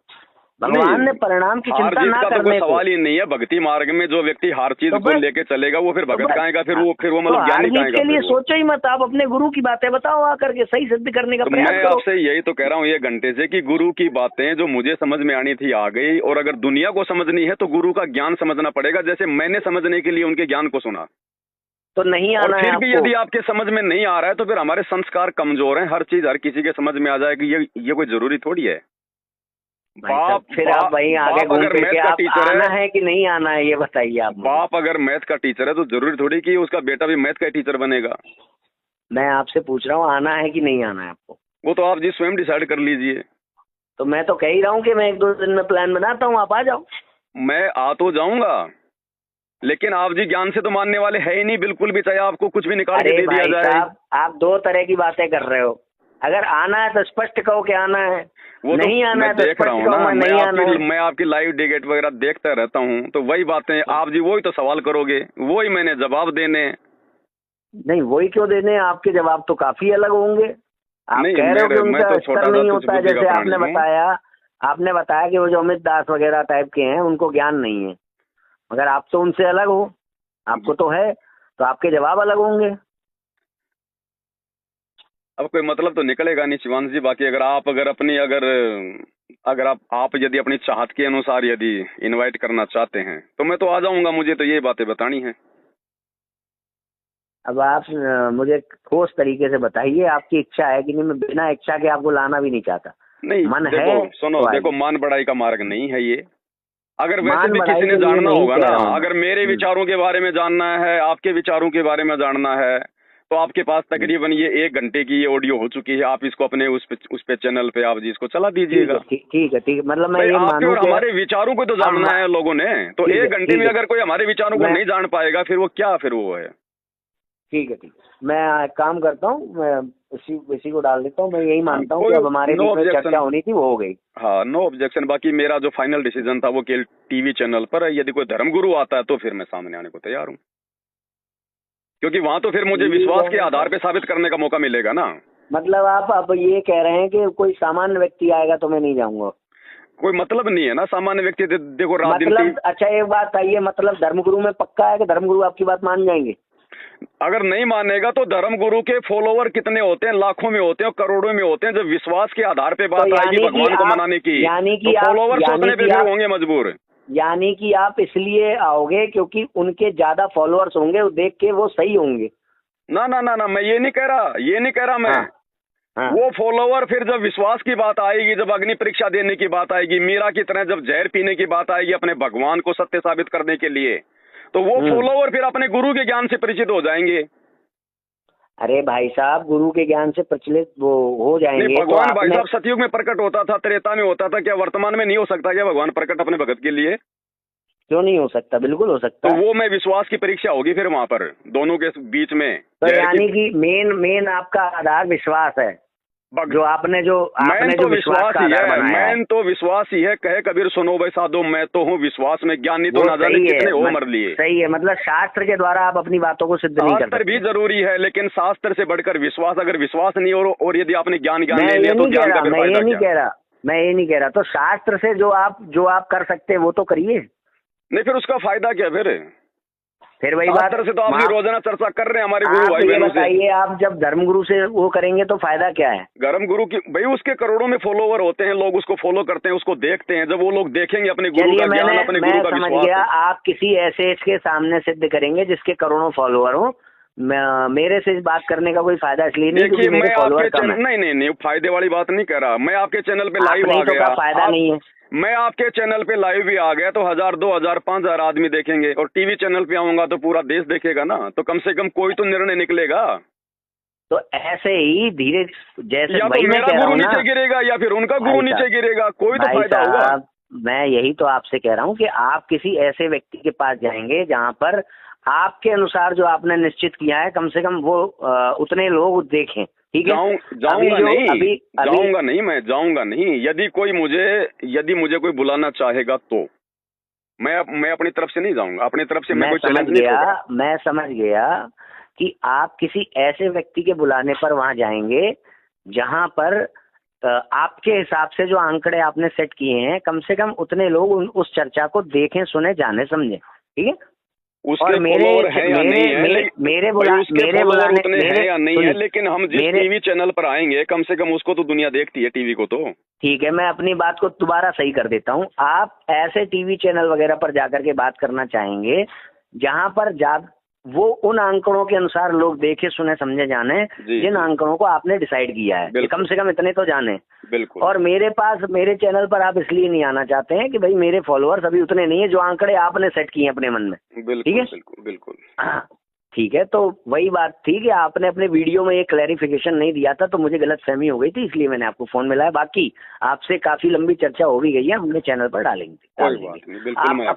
भगवान ने परिणाम की चिंता ना करने को। सवाल ही नहीं है। भक्ति मार्ग में जो व्यक्ति हर चीज को लेके चलेगा वो फिर भगत कहेगा, फिर वो मतलब ज्ञानी कहेगा। के लिए सोचो ही मत, आप अपने गुरु की बातें बताओ आकर के, सही सिद्ध करने का प्रयास करो। मैं आपसे यही तो कह रहा हूँ ये घंटे से कि गुरु की बातें जो मुझे समझ में आनी थी आ गई, और अगर दुनिया को समझनी है तो गुरु का ज्ञान समझना पड़ेगा। जैसे मैंने समझने के लिए उनके ज्ञान को सुना, तो नहीं आना है। फिर भी यदि आपके समझ में नहीं आ रहा है तो फिर हमारे संस्कार कमजोर हैं। हर चीज हर किसी के समझ में आ जाएगी, ये कोई जरूरी थोड़ी है। फिर आप वहीं आगे घूम फिर के आप आना है कि नहीं आना है ये बताइए आप। बाप अगर मैथ का टीचर है तो जरूरी थोड़ी कि उसका बेटा भी मैथ का टीचर बनेगा। मैं आपसे पूछ रहा हूँ आना है कि नहीं आना है आपको। वो तो आप जी स्वयं डिसाइड कर लीजिए। तो मैं तो कह ही रहा हूँ कि मैं 1-2 दिन में प्लान बनाता हूँ, आप आ जाओ। मैं आ तो जाऊंगा, लेकिन आप जी ज्ञान से तो मानने वाले है ही नहीं बिल्कुल भी, चाहे आपको कुछ भी निकाल के दे दिया जाए। आप 2 तरह की बातें कर रहे हो। अगर आना है तो स्पष्ट कहो कि आना है, वो नहीं तो आना है तो देख रहा हूँ ना, मैं आपकी लाइव डिबेट वगैरह देखता रहता हूँ, तो वही बातें आप जी वही तो सवाल करोगे, वही मैंने जवाब देने। नहीं वही क्यों देने, आपके जवाब तो काफी अलग होंगे। आप कह रहे हो कि उनका स्तर नहीं होता, जैसे आपने बताया कि वो जो अमित दास वगैरह टाइप के हैं उनको ज्ञान नहीं है, मगर आप तो उनसे अलग हो, आपको तो है, तो आपके जवाब अलग होंगे। अब कोई मतलब तो निकलेगा नहीं शिवांश जी। बाकी अगर आप यदि अपनी चाहत के अनुसार यदि इनवाइट करना चाहते हैं तो मैं तो आ जाऊंगा, मुझे तो ये बातें बतानी है। अब आप मुझे ठोस तरीके से बताइए आपकी इच्छा है कि नहीं। मैं बिना इच्छा के आपको लाना भी नहीं चाहता। नहीं मन है, सुनो देखो, मान बढ़ाई का मार्ग नहीं है ये। अगर वैसे भी किसी ने जानना होगा ना, अगर मेरे विचारों के बारे में जानना है, आपके विचारों के बारे में जानना है, तो आपके पास तकरीबन ये 1 घंटे की ये ऑडियो हो चुकी है। आप इसको अपने उस पे चैनल पे आप जी इसको चला दीजिएगा। ठीक है। मतलब मैं ये मानूं और हमारे विचारों को तो जानना है लोगों ने, तो 1 घंटे में अगर कोई हमारे विचारों को नहीं जान पाएगा फिर वो क्या है। ठीक है। मैं काम करता हूँ, मैं इसी को डाल देता हूँ। मैं यही मानता हूँ कि अब हमारे बीच में चर्चा होनी थी वो हो गई। हाँ, नो ऑब्जेक्शन। बाकी मेरा जो फाइनल डिसीजन था वो केवल टीवी चैनल पर है। यदि कोई धर्मगुरु आता है तो फिर मैं सामने आने को तैयार हूँ, क्योंकि वहाँ तो फिर मुझे विश्वास के आधार पे साबित करने का मौका मिलेगा ना। मतलब आप अब ये कह रहे हैं कि कोई सामान्य व्यक्ति आएगा तो मैं नहीं जाऊंगा? कोई मतलब नहीं है ना सामान्य व्यक्ति। देखो अच्छा एक बात बताइए, मतलब धर्मगुरु में पक्का है कि धर्मगुरु आपकी बात मान जाएंगे? अगर नहीं मानेगा तो धर्मगुरु के फॉलोवर कितने होते हैं, लाखों में होते हैं, करोड़ों में होते हैं। जब विश्वास के आधार पे बात आएगी भगवान को मनाने की, यानी कि फॉलोवर सोचने पे होंगे मजबूर। यानी कि आप इसलिए आओगे क्योंकि उनके ज्यादा फॉलोअर्स होंगे, वो देख के वो सही होंगे? ना, मैं ये नहीं कह रहा मैं। हाँ। वो फॉलोवर फिर जब विश्वास की बात आएगी, जब अग्नि परीक्षा देने की बात आएगी, मीरा की तरह जब जहर पीने की बात आएगी अपने भगवान को सत्य साबित करने के लिए, तो वो फॉलोवर फिर अपने गुरु के ज्ञान से परिचित हो जाएंगे। अरे भाई साहब, गुरु के ज्ञान से प्रचलित वो हो जाएंगे। नहीं, तो भगवान भाई आपने साहब सतयुग में प्रकट होता था, त्रेता में होता था, क्या वर्तमान में नहीं हो सकता क्या भगवान प्रकट अपने भगत के लिए? क्यों नहीं हो सकता, बिल्कुल हो सकता तो है। वो मैं विश्वास की परीक्षा होगी फिर वहां पर दोनों के बीच में। तो यानी कि मेन मेन आपका आधार विश्वास है, जो आपने मैन तो विश्वास विश्वास का ही आधार है, बनाया है। मैन तो विश्वास ही है। कहे कबीर सुनो भाई साधो, मैं तो हूँ विश्वास में ज्ञानी, तो वो ना जाने सही है, कितने हो मर लिए। सही है, मतलब शास्त्र के द्वारा आप अपनी बातों को सिद्ध नहीं कर शास्त्र भी सकते। जरूरी है, लेकिन शास्त्र से बढ़कर विश्वास। अगर विश्वास नहीं और यदि आपने ज्ञान मैं ले ये लिया तो नहीं कह ज्ञान का रहा, फिर मैं ये फायदा नहीं क्या? कह रहा, मैं ये नहीं कह रहा। तो शास्त्र से जो आप कर सकते हैं वो तो करिए। नहीं, फिर उसका फायदा क्या? फिर वही बात, शास्त्र से तो आपकी रोजाना चर्चा कर रहे हैं हमारे गुरु आप भाई ये बहनों से। बताइए, आप जब धर्मगुरु से वो करेंगे तो फायदा क्या है? गरम गुरु की भाई, उसके करोड़ों में फॉलोवर होते हैं, लोग उसको फॉलो करते हैं, उसको देखते हैं। जब वो लोग देखेंगे अपने गुरु चलिए, का ज्ञान, अपने मैं गुरु का समझ गया। विश्वास। आप किसी ऐसे के सामने सिद्ध करेंगे जिसके करोड़ों फॉलोअर हो। मेरे से इस बात करने का कोई फायदा इसलिए नहीं क्योंकि देखिए, मेरे मैं फॉलोअर आपके कम है। चैनल नहीं, फायदे वाली बात नहीं कर रहा। मैं आपके चैनल पे लाइव आपने आ ही तो गया, कहा फायदा नहीं है। मैं आपके चैनल पे लाइव भी आ गया तो 1000, 2000, 5000 आदमी देखेंगे। और टीवी चैनल पे आऊंगा तो पूरा देश देखेगा ना। तो कम से कम कोई तो निर्णय निकलेगा। तो ऐसे ही धीरे, जैसे या तो वही मैं मेरा कह रहा गुरु हूँ ना नीचे गिरेगा या फिर उनका गुरु भाई नीचे साहब, गिरेगा, कोई तो भाई फायदा होगा। साहब, मैं यही तो आपसे कह रहा हूँ कि आप किसी ऐसे व्यक्ति के पास जाएंगे जहाँ पर आपके अनुसार जो आपने निश्चित किया है कम से कम वो उतने लोग देखें। ठीक है, जाऊंगा नहीं, जाऊंगा नहीं, मैं जाऊंगा नहीं। यदि मुझे कोई बुलाना चाहेगा तो मैं अपनी तरफ से नहीं जाऊंगा। अपनी तरफ से मैं कोई चैलेंज नहीं करूंगा। मैं समझ गया कि आप किसी ऐसे व्यक्ति के बुलाने पर वहां जाएंगे जहां पर आपके हिसाब से जो आंकड़े आपने सेट किए हैं कम से कम उतने लोग उस चर्चा को देखें, सुने, जाने, समझे। ठीक है, उसके और फॉलोवर है या नहीं है, मेरे उतने हैं या नहीं है, सुनिए, लेकिन हम जिस टीवी चैनल पर आएंगे कम से कम उसको तो दुनिया देखती है, टीवी को तो। ठीक है, मैं अपनी बात को दोबारा सही कर देता हूँ। आप ऐसे टीवी चैनल वगैरह पर जाकर के बात करना चाहेंगे जहां पर वो उन आंकड़ों के अनुसार लोग देखे, सुने, समझे, जाने, जिन आंकड़ों को आपने डिसाइड किया है कि कम से कम इतने तो जाने। बिल्कुल। और मेरे चैनल पर आप इसलिए नहीं आना चाहते हैं कि भाई मेरे फॉलोअर्स अभी उतने नहीं है जो आंकड़े आपने सेट किए अपने मन में। ठीक है, बिल्कुल बिल्कुल। ठीक है, तो वही बात थी कि आपने अपने वीडियो में ये क्लैरिफिकेशन नहीं दिया था तो मुझे गलतफहमी हो गई थी, इसलिए मैंने आपको फोन मिलाया। बाकी आपसे काफी लंबी चर्चा हो भी गई है, हमने चैनल पर डालेंगे। कोई बात नहीं, बिल्कुल। आप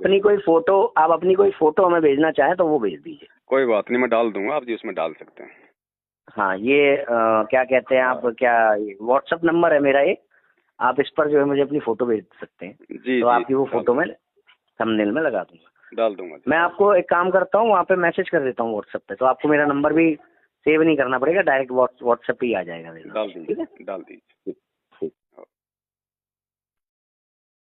अपनी कोई फोटो हमें भेजना चाहें तो वो भेज दीजिए। कोई बात नहीं, मैं डाल दूंगा, आप जी उसमें डाल सकते हैं। हाँ, ये क्या कहते हैं आप, क्या व्हाट्सएप नंबर है मेरा ये, आप इस पर जो है मुझे अपनी फोटो भेज सकते हैं। जी, तो आपकी वो फोटो मैं थंबनेल में लगा दूंगा, डाल दूंगा। मैं आपको एक काम करता हूँ, वहाँ पे मैसेज कर देता हूँ व्हाट्सएप पे, तो आपको मेरा नंबर भी सेव नहीं करना पड़ेगा, डायरेक्ट व्हाट्सएप पे ही आ जाएगा मेरा। डाल दीजिए।